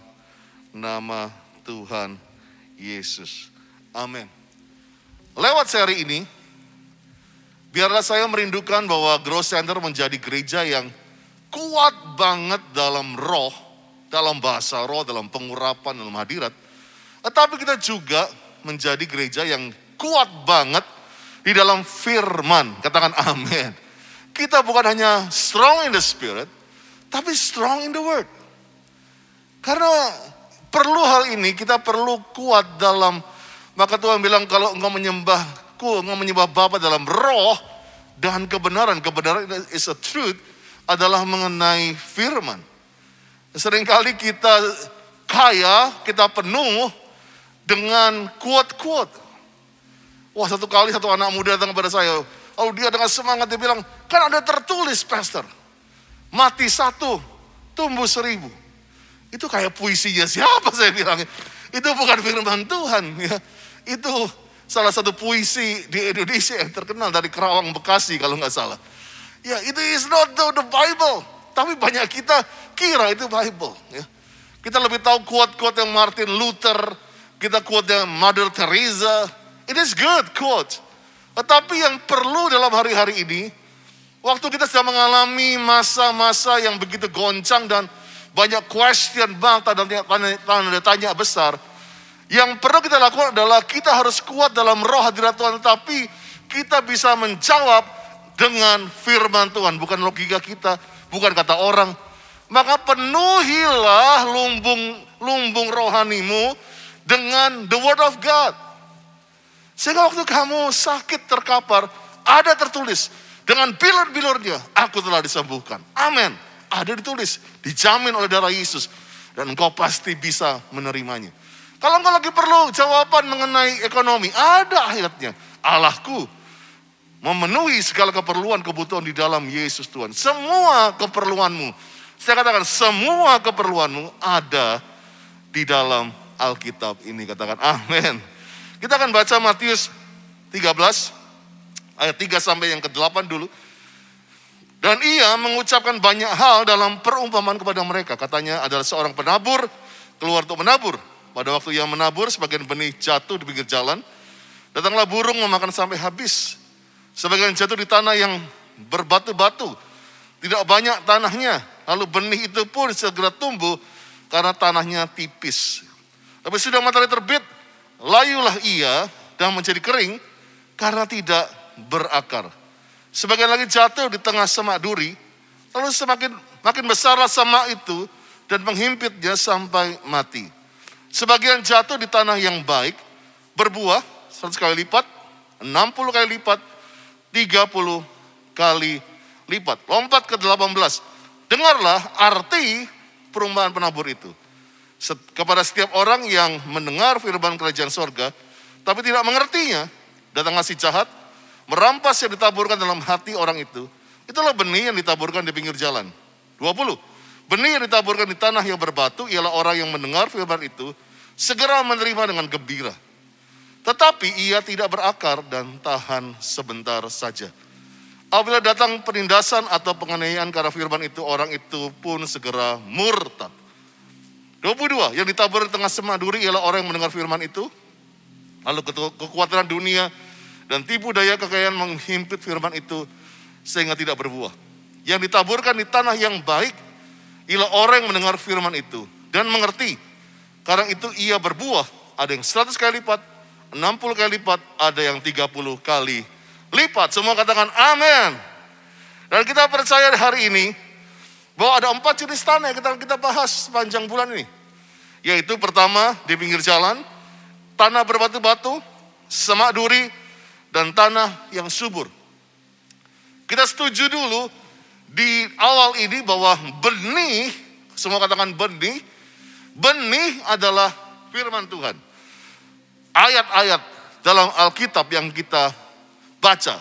nama Tuhan Yesus. Amin. Lewat seri ini, biarlah saya merindukan bahwa Growth Center menjadi gereja yang kuat banget dalam roh, dalam bahasa roh, dalam pengurapan, dalam hadirat. Tetapi kita juga menjadi gereja yang kuat banget di dalam firman. Katakan amin. Kita bukan hanya strong in the spirit, tapi strong in the word. Karena perlu hal ini, kita perlu kuat dalam, maka Tuhan bilang kalau engkau menyembahku, engkau menyembah Bapa dalam roh dan kebenaran. Kebenaran is a truth, adalah mengenai firman. Seringkali kita kaya, kita penuh dengan quote-quote. Wah, satu kali satu anak muda datang kepada saya. Lalu dia dengan semangat dia bilang, kan ada tertulis pastor, mati 1, tumbuh 1000. Itu kayak puisinya siapa, saya bilang. Itu bukan firman Tuhan. Ya. Itu salah satu puisi di Indonesia yang terkenal dari Kerawang, Bekasi kalau nggak salah. Ya, itu is not the Bible. Tapi banyak kita kira itu Bible. Ya. Kita lebih tahu quote-quote yang Martin Luther, kita quote yang Mother Teresa. It is good quote. Tetapi yang perlu dalam hari-hari ini, waktu kita sedang mengalami masa-masa yang begitu goncang dan banyak question mark, tanda tanya besar. Yang perlu kita lakukan adalah kita harus kuat dalam roh hadirat Tuhan. Tetapi kita bisa menjawab dengan firman Tuhan. Bukan logika kita, bukan kata orang. Maka penuhilah lumbung rohanimu dengan the word of God. Sehingga waktu kamu sakit terkapar, ada tertulis, dengan bilur-bilurnya aku telah disembuhkan. Amin. Ada ditulis, dijamin oleh darah Yesus. Dan engkau pasti bisa menerimanya. Kalau engkau lagi perlu jawaban mengenai ekonomi, ada ayatnya. Allahku memenuhi segala keperluan kebutuhan di dalam Yesus Tuhan. Semua keperluanmu, saya katakan semua keperluanmu ada di dalam Alkitab ini. Katakan amin. Kita akan baca Matius 13, ayat 3 sampai yang ke-8 dulu. Dan ia mengucapkan banyak hal dalam perumpamaan kepada mereka. Katanya adalah seorang penabur, keluar untuk menabur. Pada waktu ia menabur, sebagian benih jatuh di pinggir jalan. Datanglah burung memakan sampai habis. Sebagian jatuh di tanah yang berbatu-batu. Tidak banyak tanahnya. Lalu benih itu pun segera tumbuh karena tanahnya tipis. Tapi sudah matahari terbit, layulah ia dan menjadi kering karena tidak berakar. Sebagian lagi jatuh di tengah semak duri, lalu makin besarlah semak itu dan menghimpitnya sampai mati. Sebagian jatuh di tanah yang baik, berbuah 100 kali lipat, 60 kali lipat, 30 kali lipat. Lompat ke 18. Dengarlah arti perumpamaan penabur itu. Kepada setiap orang yang mendengar firman kerajaan sorga, tapi tidak mengertinya, datanglah si jahat, merampas yang ditaburkan dalam hati orang itu. Itulah benih yang ditaburkan di pinggir jalan. 20. Benih yang ditaburkan di tanah yang berbatu, ialah orang yang mendengar firman itu, segera menerima dengan gembira. Tetapi ia tidak berakar dan tahan sebentar saja. Apabila datang penindasan atau penganiayaan karena firman itu, orang itu pun segera murtad. 22, yang ditabur di tengah semak duri ialah orang yang mendengar firman itu, lalu kekuatan dunia dan tipu daya kekayaan menghimpit firman itu sehingga tidak berbuah. Yang ditaburkan di tanah yang baik Ialah orang yang mendengar firman itu dan mengerti. Karena itu ia berbuah. Ada yang 100 kali lipat, 60 kali lipat, ada yang 30 kali lipat. Semua katakan amin. Dan kita percaya hari ini bahwa ada 4 jenis tanah yang kita bahas sepanjang bulan ini. Yaitu pertama di pinggir jalan, tanah berbatu-batu, semak duri, dan tanah yang subur. Kita setuju dulu di awal ini bahwa benih, semua katakan benih, benih adalah firman Tuhan. Ayat-ayat dalam Alkitab yang kita baca.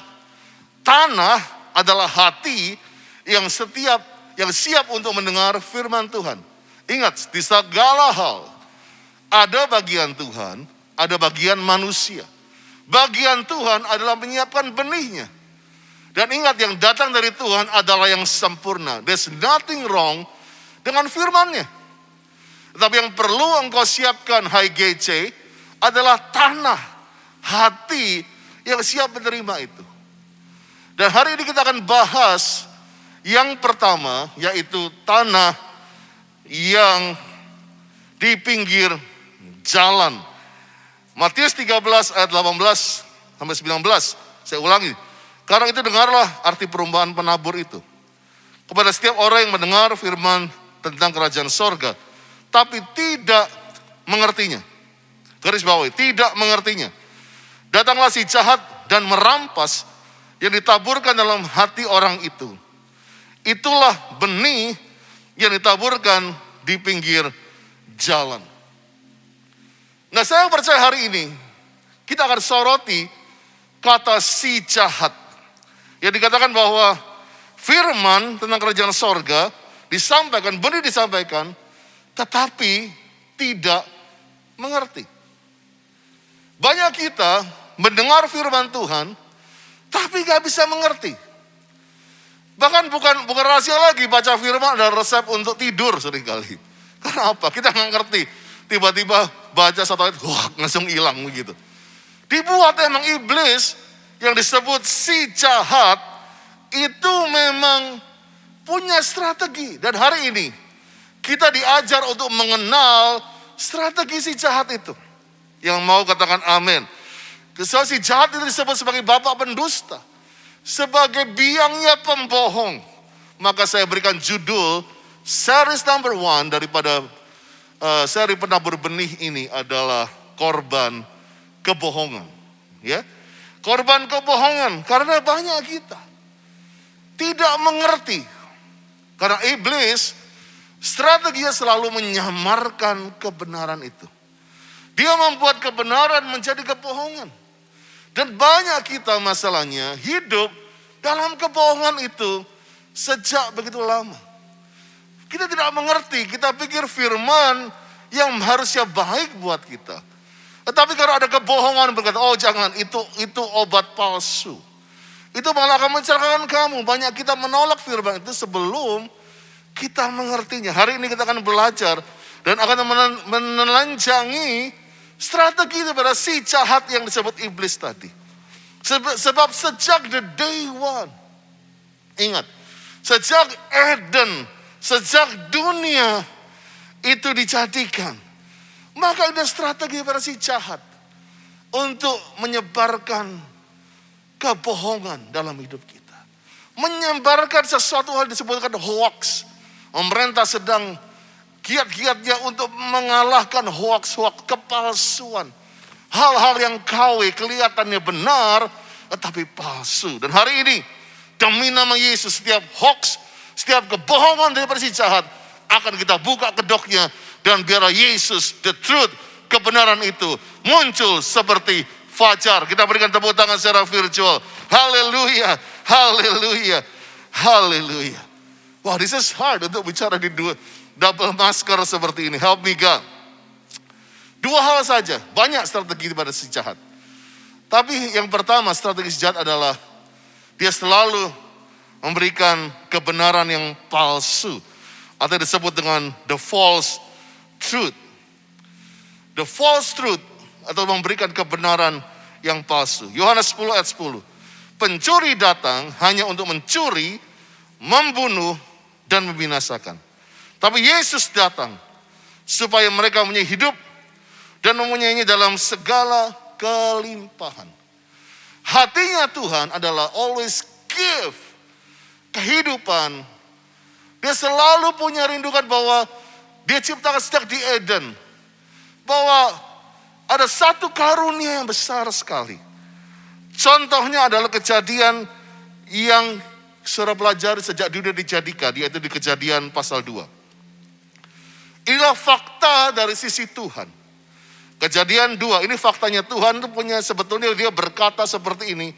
Tanah adalah hati yang siap untuk mendengar firman Tuhan. Ingat, di segala hal ada bagian Tuhan, ada bagian manusia. Bagian Tuhan adalah menyiapkan benihnya. Dan ingat, yang datang dari Tuhan adalah yang sempurna. There's nothing wrong dengan firman-Nya. Tetapi yang perlu engkau siapkan, hai GC, adalah tanah, hati yang siap menerima itu. Dan hari ini kita akan bahas yang pertama, yaitu tanah yang di pinggir jalan. Matius 13 ayat 18 sampai 19. Saya ulangi. Karena itu dengarlah arti perumpamaan penabur itu. Kepada setiap orang yang mendengar firman tentang kerajaan sorga, tapi tidak mengertinya. Garis bawahi, tidak mengertinya. Datanglah si jahat dan merampas yang ditaburkan dalam hati orang itu. Itulah benih yang ditaburkan di pinggir jalan. Nah, saya percaya hari ini kita akan soroti kata si jahat. Yang dikatakan bahwa firman tentang kerajaan sorga disampaikan, benih disampaikan, tetapi tidak mengerti. Banyak kita mendengar firman Tuhan, tapi gak bisa mengerti. Bahkan bukan rahasia lagi, baca firman adalah resep untuk tidur seringkali. Karena apa? Kita gak ngerti. Tiba-tiba baca satu ayat, wah langsung hilang begitu. Dibuat emang iblis yang disebut si jahat itu memang punya strategi. Dan hari ini kita diajar untuk mengenal strategi si jahat itu. Yang mau katakan amin. Kesal si jahat itu disebut sebagai bapak pendusta, sebagai biangnya pembohong. Maka saya berikan judul series number 1 daripada seri penabur benih ini adalah korban kebohongan. Ya, korban kebohongan, karena banyak kita tidak mengerti. Karena iblis strateginya selalu menyamarkan kebenaran itu. Dia membuat kebenaran menjadi kebohongan. Dan banyak kita masalahnya hidup dalam kebohongan itu sejak begitu lama. Kita tidak mengerti, kita pikir firman yang harusnya baik buat kita. Tetapi kalau ada kebohongan berkata, oh jangan, itu obat palsu. Itu malah akan mencelakakan kamu. Banyak kita menolak firman itu sebelum kita mengertinya. Hari ini kita akan belajar dan akan menelanjangi strategi daripada si jahat yang disebut iblis tadi. Sebab sejak the day one, ingat, sejak Eden, sejak dunia itu dijadikan, maka ada strategi daripada si jahat untuk menyebarkan kebohongan dalam hidup kita. Menyebarkan sesuatu hal disebutkan hoax. Pemerintah sedang giat-giatnya untuk mengalahkan hoax-hoax, kepalsuan. Hal-hal yang kelihatannya benar, tetapi palsu. Dan hari ini, demi nama Yesus, setiap hoax, setiap kebohongan daripada si jahat, akan kita buka kedoknya. Dan biarlah Yesus, the truth, kebenaran itu muncul seperti fajar. Kita berikan tepuk tangan secara virtual. Haleluya, haleluya, haleluya. Wow, this is hard untuk bicara di double masker seperti ini. Help me God. 2 hal saja, banyak strategi pada si jahat. Tapi yang pertama, strategi si jahat adalah dia selalu memberikan kebenaran yang palsu. Atau disebut dengan the false truth. The false truth atau memberikan kebenaran yang palsu. Yohanes 10 ayat 10. Pencuri datang hanya untuk mencuri, membunuh, dan membinasakan. Tapi Yesus datang supaya mereka mempunyai hidup dan mempunyainya dalam segala kelimpahan. Hatinya Tuhan adalah always give, kehidupan. Dia selalu punya rindukan bahwa dia ciptakan sejak di Eden, bahwa ada satu karunia yang besar sekali. Contohnya adalah kejadian yang saudara pelajari sejak dunia dijadikan, yaitu di Kejadian pasal 2. Inilah fakta dari sisi Tuhan. Kejadian 2, ini faktanya. Tuhan itu punya, sebetulnya dia berkata seperti ini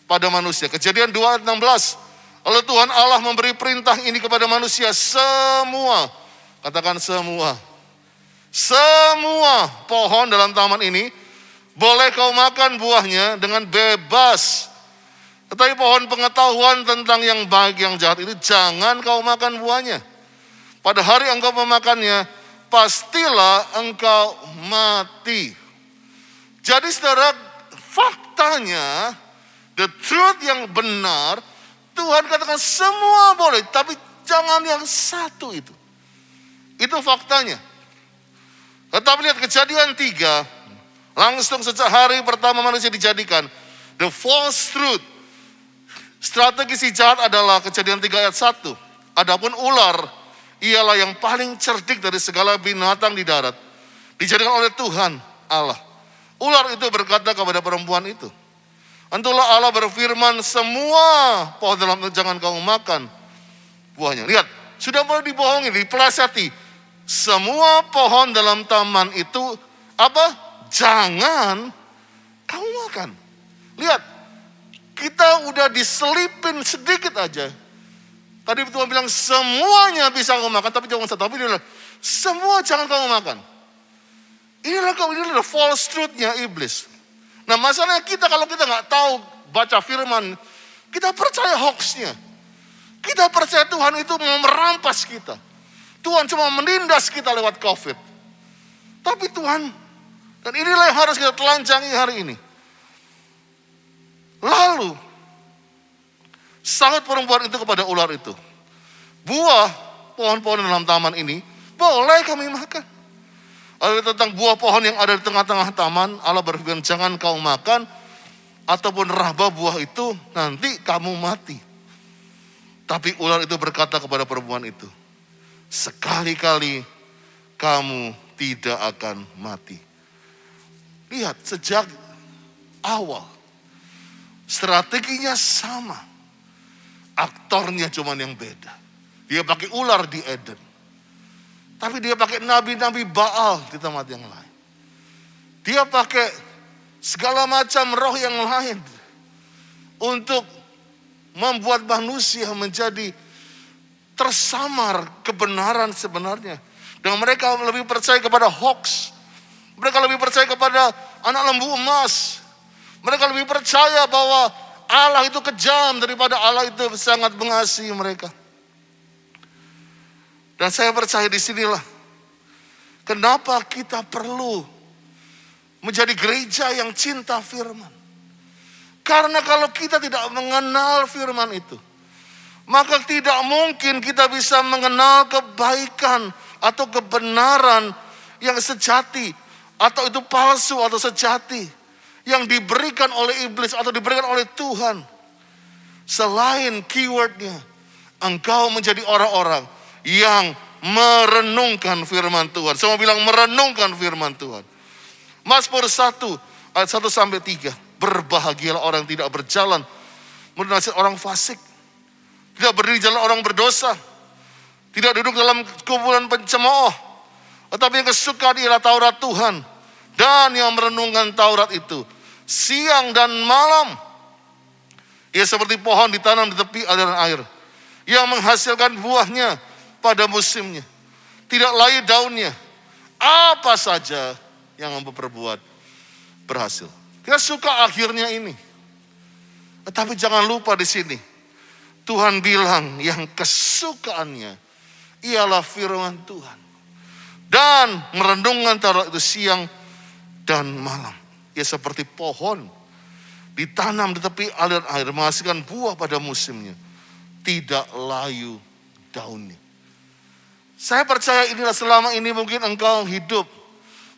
pada manusia. Kejadian 2 ayat 16. Lalu Tuhan Allah memberi perintah ini kepada manusia, semua, katakan semua. Semua pohon dalam taman ini boleh kau makan buahnya dengan bebas. Tetapi pohon pengetahuan tentang yang baik yang jahat itu jangan kau makan buahnya. Pada hari engkau memakannya, pastilah engkau mati. Jadi saudara, faktanya, the truth yang benar, Tuhan katakan semua boleh, tapi jangan yang satu itu. Itu faktanya. Tetapi lihat Kejadian 3, langsung sejak hari pertama manusia dijadikan, the false truth, strategi si jahat adalah Kejadian 3 ayat 1. Adapun ular ialah yang paling cerdik dari segala binatang di darat, dijadikan oleh Tuhan Allah. Ular itu berkata kepada perempuan itu, entahlah Allah berfirman, semua pohon dalam jangan kamu makan buahnya. Lihat, sudah mulai dibohongi, dipeleseti. Semua pohon dalam taman itu apa? Jangan kamu makan. Lihat, kita udah diselipin sedikit aja. Tadi Tuhan bilang semuanya bisa kamu makan, tapi jangan satu. Tapi dia bilang semua jangan kamu makan. Inilah false truth-nya iblis. Nah masalahnya kita, kalau kita nggak tahu baca firman, kita percaya hoax-nya. Kita percaya Tuhan itu mau merampas kita. Tuhan cuma menindas kita lewat COVID. Tapi Tuhan, dan inilah yang harus kita telanjangi hari ini. Lalu, sahut perempuan itu kepada ular itu, buah pohon-pohon dalam taman ini boleh kami makan. Lalu tentang buah pohon yang ada di tengah-tengah taman, Allah berfirman, jangan kau makan, ataupun raba buah itu, nanti kamu mati. Tapi ular itu berkata kepada perempuan itu, sekali-kali kamu tidak akan mati. Lihat, sejak awal, strateginya sama. Aktornya cuma yang beda. Dia pakai ular di Eden. Tapi dia pakai nabi-nabi Baal di tempat yang lain. Dia pakai segala macam roh yang lain untuk membuat manusia menjadi tersamar kebenaran sebenarnya. Dan mereka lebih percaya kepada hoax. Mereka lebih percaya kepada anak lembu emas. Mereka lebih percaya bahwa Allah itu kejam daripada Allah itu sangat mengasihi mereka. Dan saya percaya di sinilah kenapa kita perlu menjadi gereja yang cinta firman. Karena kalau kita tidak mengenal firman itu, maka tidak mungkin kita bisa mengenal kebaikan atau kebenaran yang sejati, atau itu palsu atau sejati, yang diberikan oleh iblis atau diberikan oleh Tuhan. Selain keywordnya, engkau menjadi orang-orang yang merenungkan firman Tuhan. Semua bilang merenungkan firman Tuhan. Mazmur 1 ayat 1 sampai 3. Berbahagialah orang yang tidak berjalan menurut nasihat orang fasik, tidak berdiri jalan orang berdosa, tidak duduk dalam kumpulan pencemooh, tetapi yang kesukaan ialah Taurat Tuhan, dan yang merenungkan Taurat itu siang dan malam. Ia seperti pohon ditanam di tepi aliran air, yang menghasilkan buahnya pada musimnya, tidak layu daunnya. Apa saja yang memperbuat berhasil. Kita suka akhirnya ini. Tetapi jangan lupa di sini, Tuhan bilang yang kesukaannya ialah firman Tuhan, dan merenungkan Taurat itu siang dan malam. Ia seperti pohon ditanam di tepi aliran air, menghasilkan buah pada musimnya, tidak layu daunnya. Saya percaya inilah selama ini mungkin engkau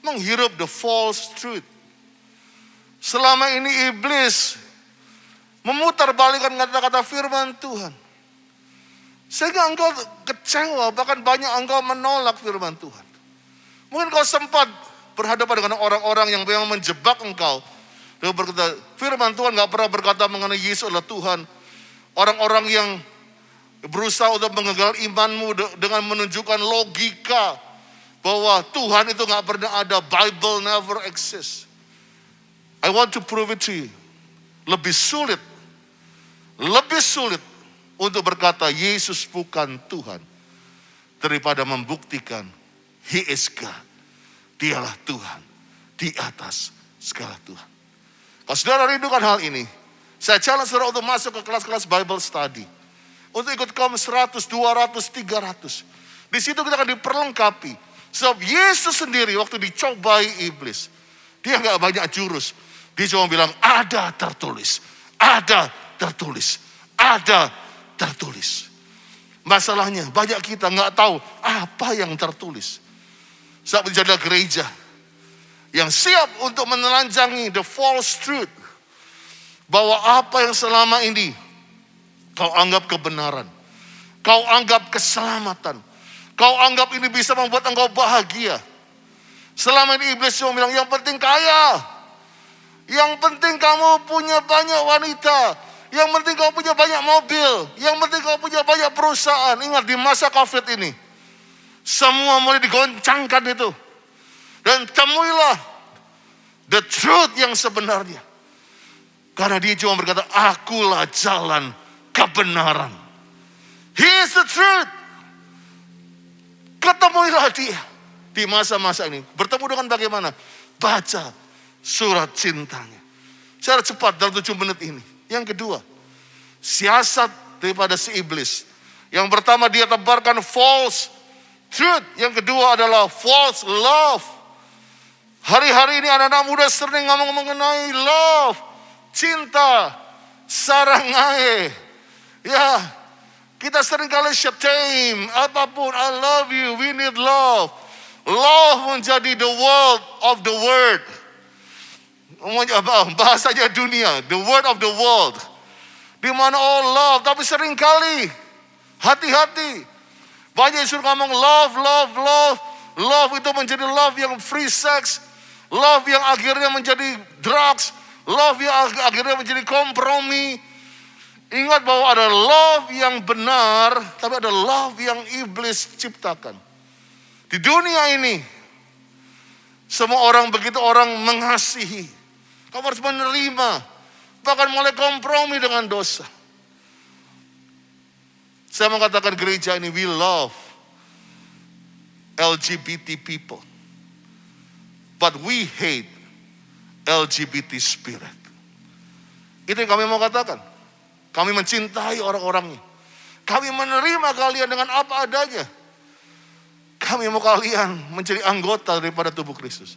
menghirup the false truth. Selama ini iblis memutarbalikkan kata-kata firman Tuhan. Sehingga engkau kecewa, bahkan banyak engkau menolak firman Tuhan. Mungkin kau sempat berhadapan dengan orang-orang yang memang menjebak engkau. Dia berkata, firman Tuhan gak pernah berkata mengenai Yesus adalah Tuhan. Orang-orang yang berusaha untuk menggagal imanmu dengan menunjukkan logika bahwa Tuhan itu gak pernah ada, Bible never exists. I want to prove it to you. Lebih sulit untuk berkata Yesus bukan Tuhan daripada membuktikan He is God. Dialah Tuhan di atas segala Tuhan. Kalau saudara rindukan hal ini, saya challenge saudara untuk masuk ke kelas-kelas Bible study. Untuk ikut kaum 100, 200, 300. Di situ kita akan diperlengkapi. Sebab Yesus sendiri waktu dicobai iblis, dia gak banyak jurus. Dia cuma bilang, ada tertulis, ada tertulis, ada tertulis. Masalahnya banyak kita gak tahu apa yang tertulis. Sebab menjadilah gereja yang siap untuk menelanjangi the false truth. Bahwa apa yang selama ini kau anggap kebenaran, kau anggap keselamatan, kau anggap ini bisa membuat engkau bahagia. Selama ini iblis cuma bilang, yang penting kaya, yang penting kamu punya banyak wanita, yang penting kau punya banyak mobil, yang penting kau punya banyak perusahaan. Ingat di masa COVID ini, semua mulai digoncangkan itu. Dan temuilah the truth yang sebenarnya. Karena dia cuma berkata, akulah jalan kebenaran. He is the truth. Ketemuilah dia di masa-masa ini. Bertemu dengan bagaimana? Baca surat cintanya. Secara cepat dalam 7 menit ini. Yang kedua, siasat daripada si iblis. Yang pertama dia tebarkan false truth. Yang kedua adalah false love. Hari-hari ini anak-anak muda sering ngomong mengenai love, cinta, sarangai. Ya, kita sering kali shame, apapun, I love you, we need love. Love menjadi the world of the word. Bahasanya dunia, the word of the world. Di mana love, tapi sering kali hati-hati. Banyak yang suruh ngomong love, love, love. Love itu menjadi love yang free sex. Love yang akhirnya menjadi drugs. Love yang akhirnya menjadi kompromi. Ingat bahwa ada love yang benar, tapi ada love yang iblis ciptakan. Di dunia ini, semua orang begitu orang mengasihi. Kamu harus menerima, bahkan mulai kompromi dengan dosa. Saya mengatakan gereja ini, we love LGBT people. But we hate LGBT spirit. Itu yang kami mau katakan. Kami mencintai orang-orangnya. Kami menerima kalian dengan apa adanya. Kami mau kalian menjadi anggota daripada tubuh Kristus.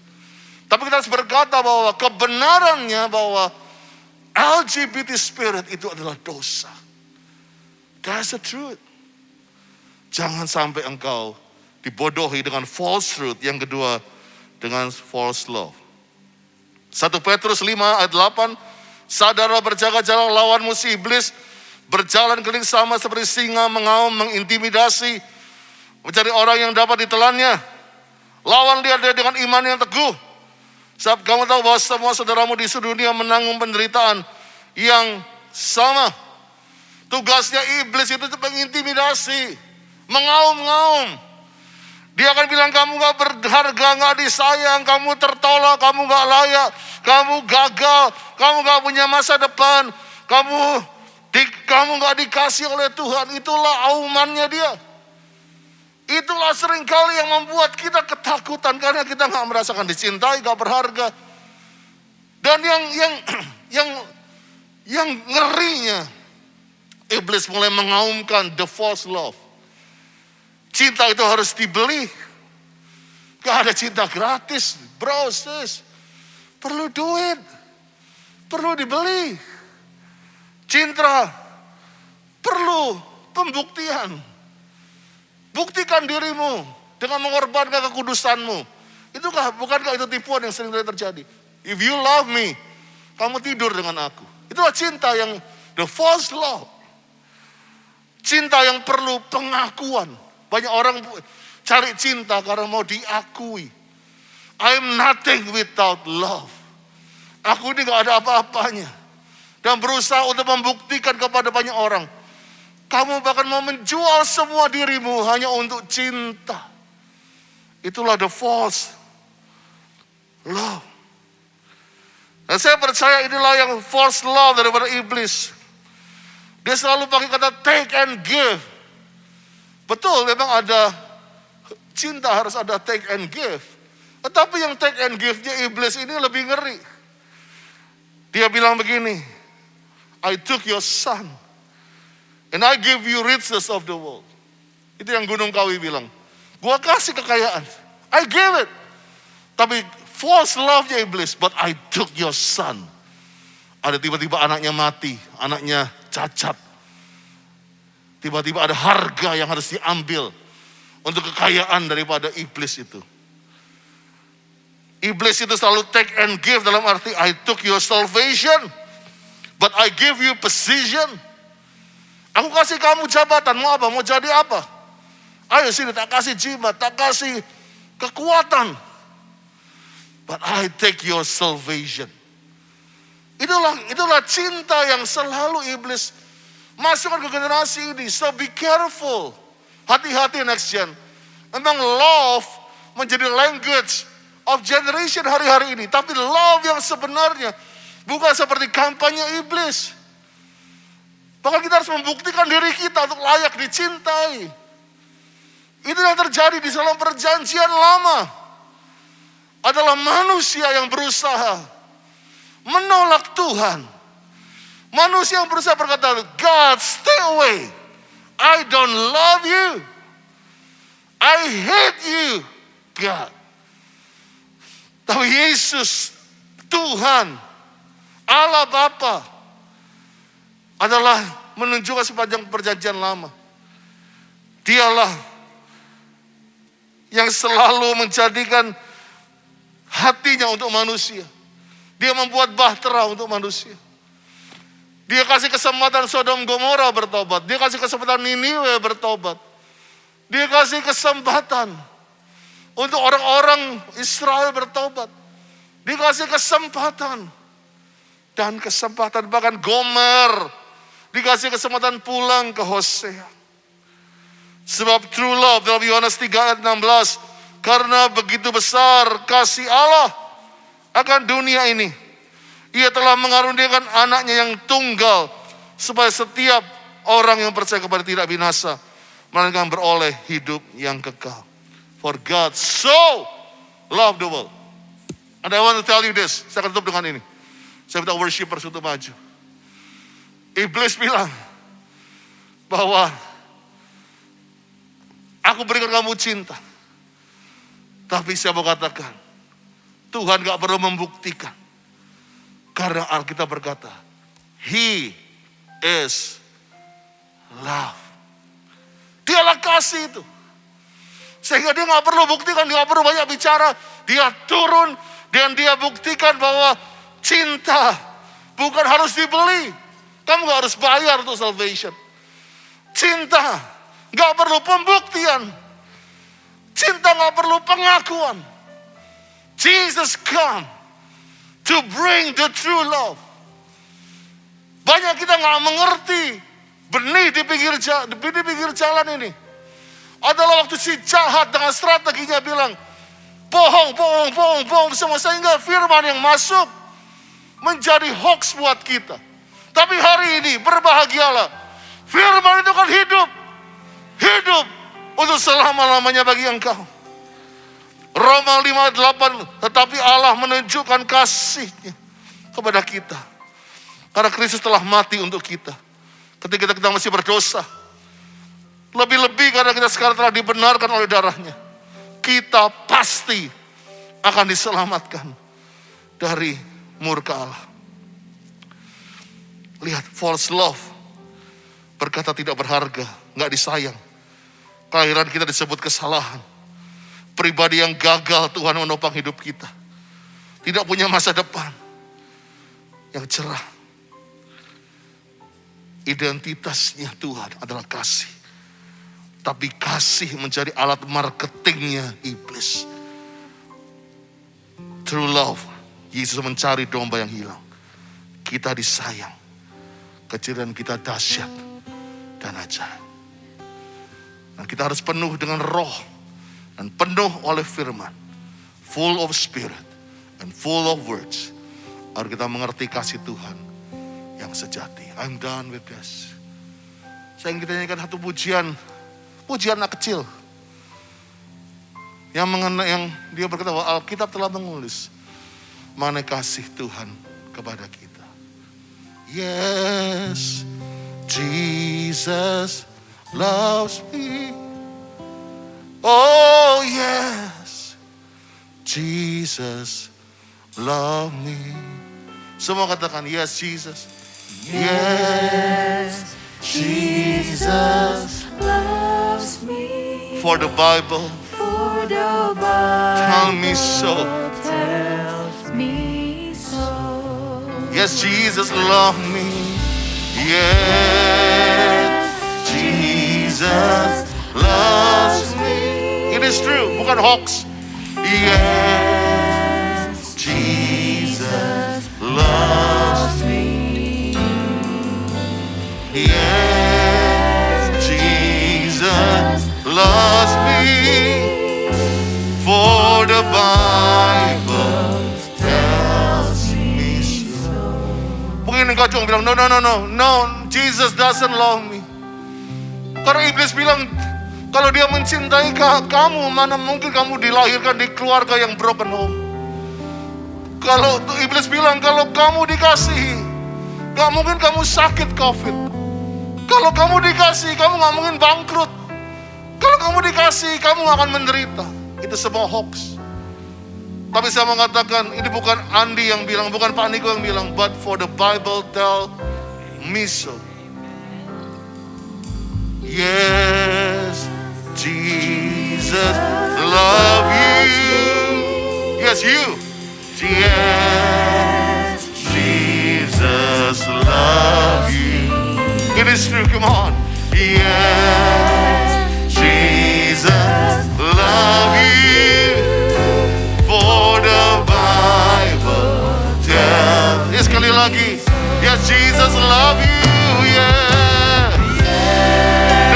Tapi kita harus berkata bahwa kebenarannya bahwa LGBT spirit itu adalah dosa. That's the truth. Jangan sampai engkau dibodohi dengan false truth. Yang kedua, dengan false love. 1 Petrus 5 ayat 8. Sadarlah berjaga-jaga lawan musuh iblis. Berjalan keliling sama seperti singa, mengaum, mengintimidasi. Mencari orang yang dapat ditelannya. Lawan dia dengan iman yang teguh. Sebab kamu tahu bahwa semua saudaramu di seluruh dunia menanggung penderitaan yang sama. Tugasnya iblis itu mengintimidasi, mengaum-ngaum. Dia akan bilang kamu gak berharga, gak disayang, kamu tertolak, kamu gak layak, kamu gagal, kamu gak punya masa depan, kamu gak dikasih oleh Tuhan. Itulah aumannya dia. Itulah seringkali yang membuat kita ketakutan karena kita gak merasakan dicintai, gak berharga. Dan yang ngerinya, iblis mulai mengaumkan the false love. Cinta itu harus dibeli. Gak ada cinta gratis, bro, sis. Perlu duit. Perlu dibeli. Cinta perlu pembuktian. Buktikan dirimu dengan mengorbankan kekudusanmu. Bukankah itu tipuan yang sering terjadi? If you love me, kamu tidur dengan aku. Itulah cinta yang the false love. Cinta yang perlu pengakuan. Banyak orang cari cinta karena mau diakui. I'm nothing without love. Aku ini gak ada apa-apanya. Dan berusaha untuk membuktikan kepada banyak orang. Kamu bahkan mau menjual semua dirimu hanya untuk cinta. Itulah the false love. Dan saya percaya inilah yang false love daripada iblis. Dia selalu pakai kata take and give. Betul, memang ada cinta harus ada take and give. Tetapi yang take and give-nya iblis ini lebih ngeri. Dia bilang begini, I took your son and I give you riches of the world. Itu yang Gunung Kawi bilang. Gua kasih kekayaan, I gave it. Tapi false love-nya iblis, but I took your son. Ada tiba-tiba anaknya mati, anaknya cacat. Tiba-tiba ada harga yang harus diambil untuk kekayaan daripada iblis itu. Iblis itu selalu take and give dalam arti I took your salvation, but I give you position. Aku kasih kamu jabatan, mau apa? Mau jadi apa? Ayo sini, tak kasih jimat, tak kasih kekuatan. But I take your salvation. Itulah cinta yang selalu iblis masukkan ke generasi ini. So be careful. Hati-hati next gen. Memang love menjadi language of generation hari-hari ini. Tapi love yang sebenarnya bukan seperti kampanye iblis. Bahkan kita harus membuktikan diri kita untuk layak dicintai. Itu yang terjadi di dalam perjanjian lama. Adalah manusia yang berusaha menolak Tuhan. Manusia yang berusaha berkata, God, stay away. I don't love you. I hate you, God. Tapi Yesus, Tuhan, Allah Bapa adalah menunjukkan sepanjang perjanjian lama. Dialah yang selalu menjadikan hatinya untuk manusia. Dia membuat bahtera untuk manusia. Dia kasih kesempatan Sodom Gomora bertobat. Dia kasih kesempatan Niniwe bertobat. Dia kasih kesempatan untuk orang-orang Israel bertobat. Dia kasih kesempatan. Dan kesempatan bahkan Gomer dikasih kesempatan pulang ke Hosea. Sebab true love dalam Yohanes 3 ayat 16. Karena begitu besar kasih Allah akan dunia ini. Ia telah mengaruniakan anaknya yang tunggal. Supaya setiap orang yang percaya kepada tidak binasa. Melainkan beroleh hidup yang kekal. For God so loved the world. And I want to tell you this. Saya akan tutup dengan ini. Saya minta worshipers untuk maju. Iblis bilang bahwa aku berikan kamu cinta. Tapi saya mau katakan, Tuhan gak perlu membuktikan. Karena Alkitab berkata, He is love. Dialah kasih itu. Sehingga dia gak perlu buktikan, dia gak perlu banyak bicara. Dia turun dan dia buktikan bahwa cinta bukan harus dibeli. Kamu gak harus bayar untuk salvation. Cinta gak perlu pembuktian. Cinta gak perlu pengakuan. Jesus come to bring the true love. Banyak kita gak mengerti benih di pinggir jalan ini. Adalah waktu si jahat dengan strateginya bilang, bohong semua. Sehingga firman yang masuk menjadi hoax buat kita. Tapi hari ini berbahagialah. Firman itu kan hidup. Hidup untuk selama-lamanya bagi engkau. Roma 5:8, tetapi Allah menunjukkan kasih-Nya kepada kita. Karena Kristus telah mati untuk kita. Ketika kita masih berdosa. Lebih-lebih karena kita sekarang telah dibenarkan oleh darah-Nya. Kita pasti akan diselamatkan dari murka Allah. Lihat, false love berkata tidak berharga, gak disayang. Kelahiran kita disebut kesalahan. Pribadi yang gagal, Tuhan menopang hidup kita. Tidak punya masa depan yang cerah. Identitasnya Tuhan adalah kasih. Tapi kasih menjadi alat marketingnya iblis. True love, Yesus mencari domba yang hilang. Kita disayang. Keceriaan kita dahsyat dan ajaib. Dan kita harus penuh dengan roh. Dan penuh oleh firman. Full of spirit. And full of words. Agar kita mengerti kasih Tuhan yang sejati. I'm done with this. Saya ingin kita nyanyikan satu pujian. Pujian anak kecil. Yang dia berkata bahwa Alkitab telah menulis mengenai kasih Tuhan kepada kita. Yes, Jesus loves me. Oh yes, Jesus love me. Semua katakan yes Jesus. Yes, Jesus Loves me, for the Bible for the Bible tell me so. tells me so. Yes, Jesus love me. Yes, Jesus loves me. It is true, bukan hoax. Yes, Jesus loves me. Yes, Jesus loves me. For the Bible tells me so. Mungkin engkau cuma bilang, no, Jesus doesn't love me. Karena iblis bilang, kalau dia mencintai kamu, mana mungkin kamu dilahirkan di keluarga yang broken home. Kalau iblis bilang, kalau kamu dikasihi, gak mungkin kamu sakit COVID. Kalau kamu dikasihi, kamu gak mungkin bangkrut. Kalau kamu dikasihi, kamu gak akan menderita. Itu semua hoax. Tapi saya mengatakan, ini bukan Andi yang bilang, bukan Pak Niko yang bilang, but for the Bible tell me so. Yes, Jesus love you. Yes, you. Yes, Jesus love you. It is true, come on. Yes, Jesus love you. For the Bible tells. Ya sekali lagi. Yes, Jesus love you. Yeah.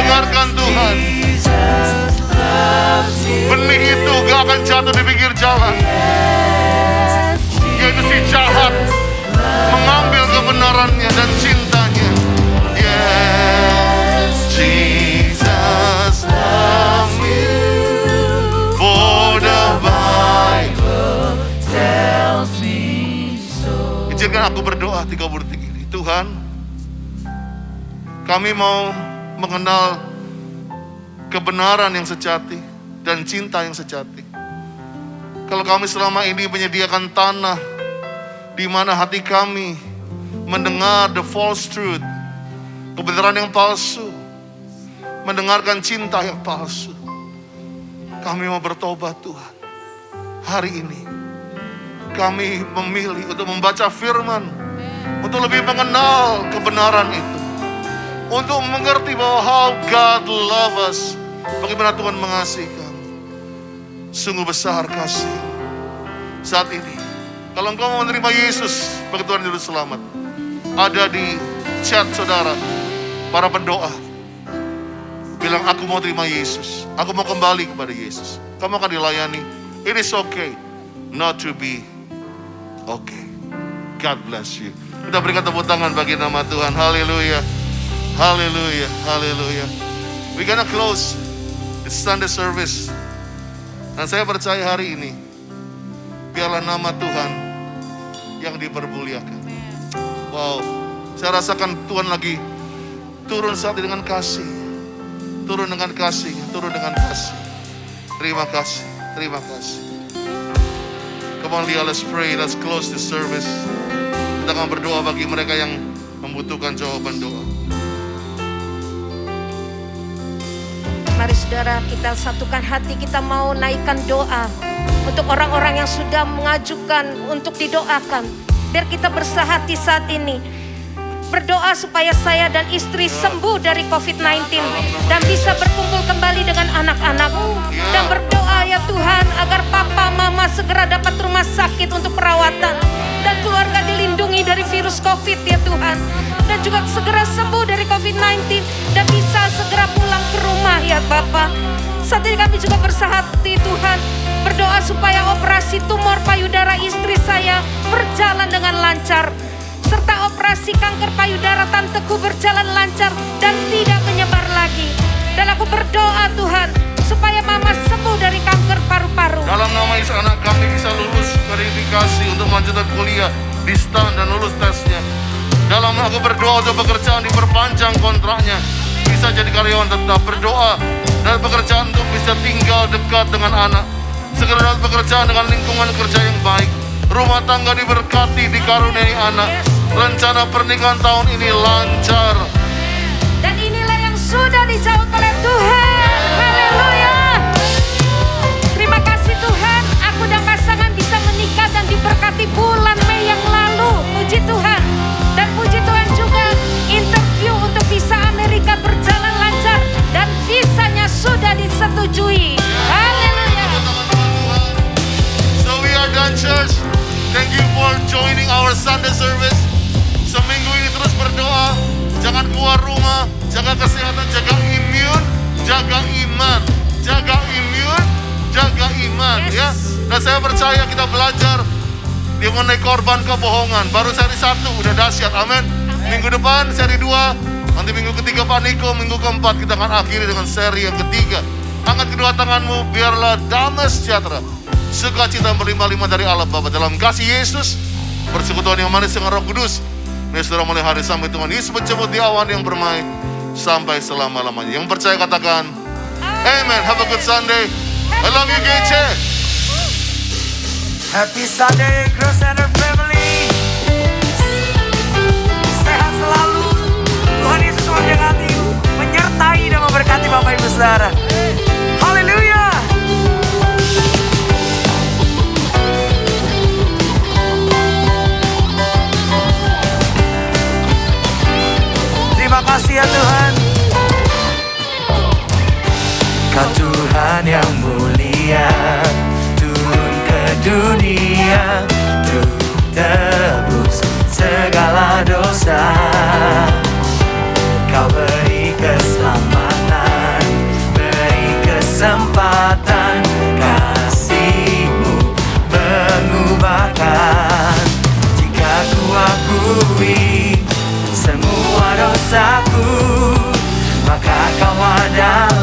Dengarkan Tuhan. Benih itu gak akan jatuh di pinggir jalan. Yaitu si jahat mengambil kebenarannya dan cintanya. Yes, Jesus love you. For the Bible tells me so. Izinkan aku berdoa 3 detik ini. Tuhan, kami mau mengenal kebenaran yang sejati dan cinta yang sejati. Kalau kami selama ini menyediakan tanah di mana hati kami mendengar the false truth, kebenaran yang palsu, mendengarkan cinta yang palsu, kami mau bertobat Tuhan. Hari ini kami memilih untuk membaca firman, untuk lebih mengenal kebenaran itu, untuk mengerti bahwa how God love us, bagaimana Tuhan mengasihi kami. Sungguh besar kasih saat ini. Kalau engkau mau menerima Yesus sebagai Tuhan Juru Selamat, ada di chat saudara, para pendoa, bilang aku mau terima Yesus, aku mau kembali kepada Yesus. Kamu akan dilayani. It is okay not to be okay. God bless you. Kita berikan tepuk tangan bagi nama Tuhan. Haleluya. Haleluya, haleluya. We gonna close the Sunday service. Dan saya percaya hari ini, biarlah nama Tuhan yang dipermuliakan. Wow, saya rasakan Tuhan lagi turun saat ini dengan kasih. Turun dengan kasih, turun dengan kasih. Terima kasih, terima kasih. Come on, Lia, let's pray, let's close this service. Kita akan berdoa bagi mereka yang membutuhkan jawaban doa. Mari saudara, kita satukan hati, kita mau naikkan doa untuk orang-orang yang sudah mengajukan untuk didoakan. Biar kita bersahati saat ini, berdoa supaya saya dan istri sembuh dari COVID-19 dan bisa berkumpul kembali dengan anak-anak. Dan berdoa ya Tuhan agar papa mama segera dapat rumah sakit untuk perawatan, dan keluarga dilindungi dari virus COVID ya Tuhan, dan juga segera sembuh dari COVID-19 dan bisa segera pulang ke rumah ya Bapa. Saat ini kami juga bersahati Tuhan, berdoa supaya operasi tumor payudara istri saya berjalan dengan lancar, serta operasi kanker payudara tanteku berjalan lancar dan tidak menyebar lagi. Dan aku berdoa Tuhan supaya mama sembuh dari kanker paru-paru. Dalam nama Yesus, anak kami bisa lulus verifikasi untuk melanjutkan kuliah di STAN dan lulus tesnya. Dalam aku berdoa untuk pekerjaan diperpanjang kontraknya, bisa jadi karyawan tetap. Berdoa dan pekerjaan untuk bisa tinggal dekat dengan anak, segera dapat pekerjaan dengan lingkungan kerja yang baik, rumah tangga diberkati, dikaruniai anak, rencana pernikahan tahun ini lancar. Dan inilah yang sudah dijawab oleh Tuhan. Haleluya. Terima kasih Tuhan, aku dan pasangan bisa menikah dan diberkati bulan Mei yang lalu. Puji Tuhan. Dan puji Tuhan juga interview untuk visa Amerika berjalan lancar dan visanya sudah disetujui. Haleluya. So we are done, church. Thank you for joining our Sunday service. Seminggu ini terus berdoa, jangan keluar rumah, jaga kesehatan, jaga imun, jaga iman, jaga imun, jaga iman, ya. Dan saya percaya kita belajar dia mengenai korban kebohongan. Baru seri 1 udah dahsyat, amin. Minggu depan seri 2, nanti minggu ketiga Pak Niko, minggu keempat kita akan akhiri dengan seri yang ketiga. Angkat kedua tanganmu, biarlah damai sejahtera, sukacita berlimpah-limpah dari Allah Bapa dalam kasih Yesus, persekutuan yang manis dengan Roh Kudus. Biar saudara mulai hari sampai Tuhan Yesus menjemput di awan yang bermain sampai selama-lamanya. Yang percaya katakan Amen. Have a good Sunday. I love you, GC. Happy Sunday, Grow Center family. Sehat selalu. Tuhan Yesus memberkati, menyertai dan memberkati Bapak Ibu Saudara. Haleluya. Terima kasih ya Tuhan. Kau Tuhan yang mulia, turun ke dunia untuk tebus segala dosa. Kau beri keselamatan, beri kesempatan, kasih-Mu mengubahkan. Jika ku akui semua dosaku, maka Kau adalah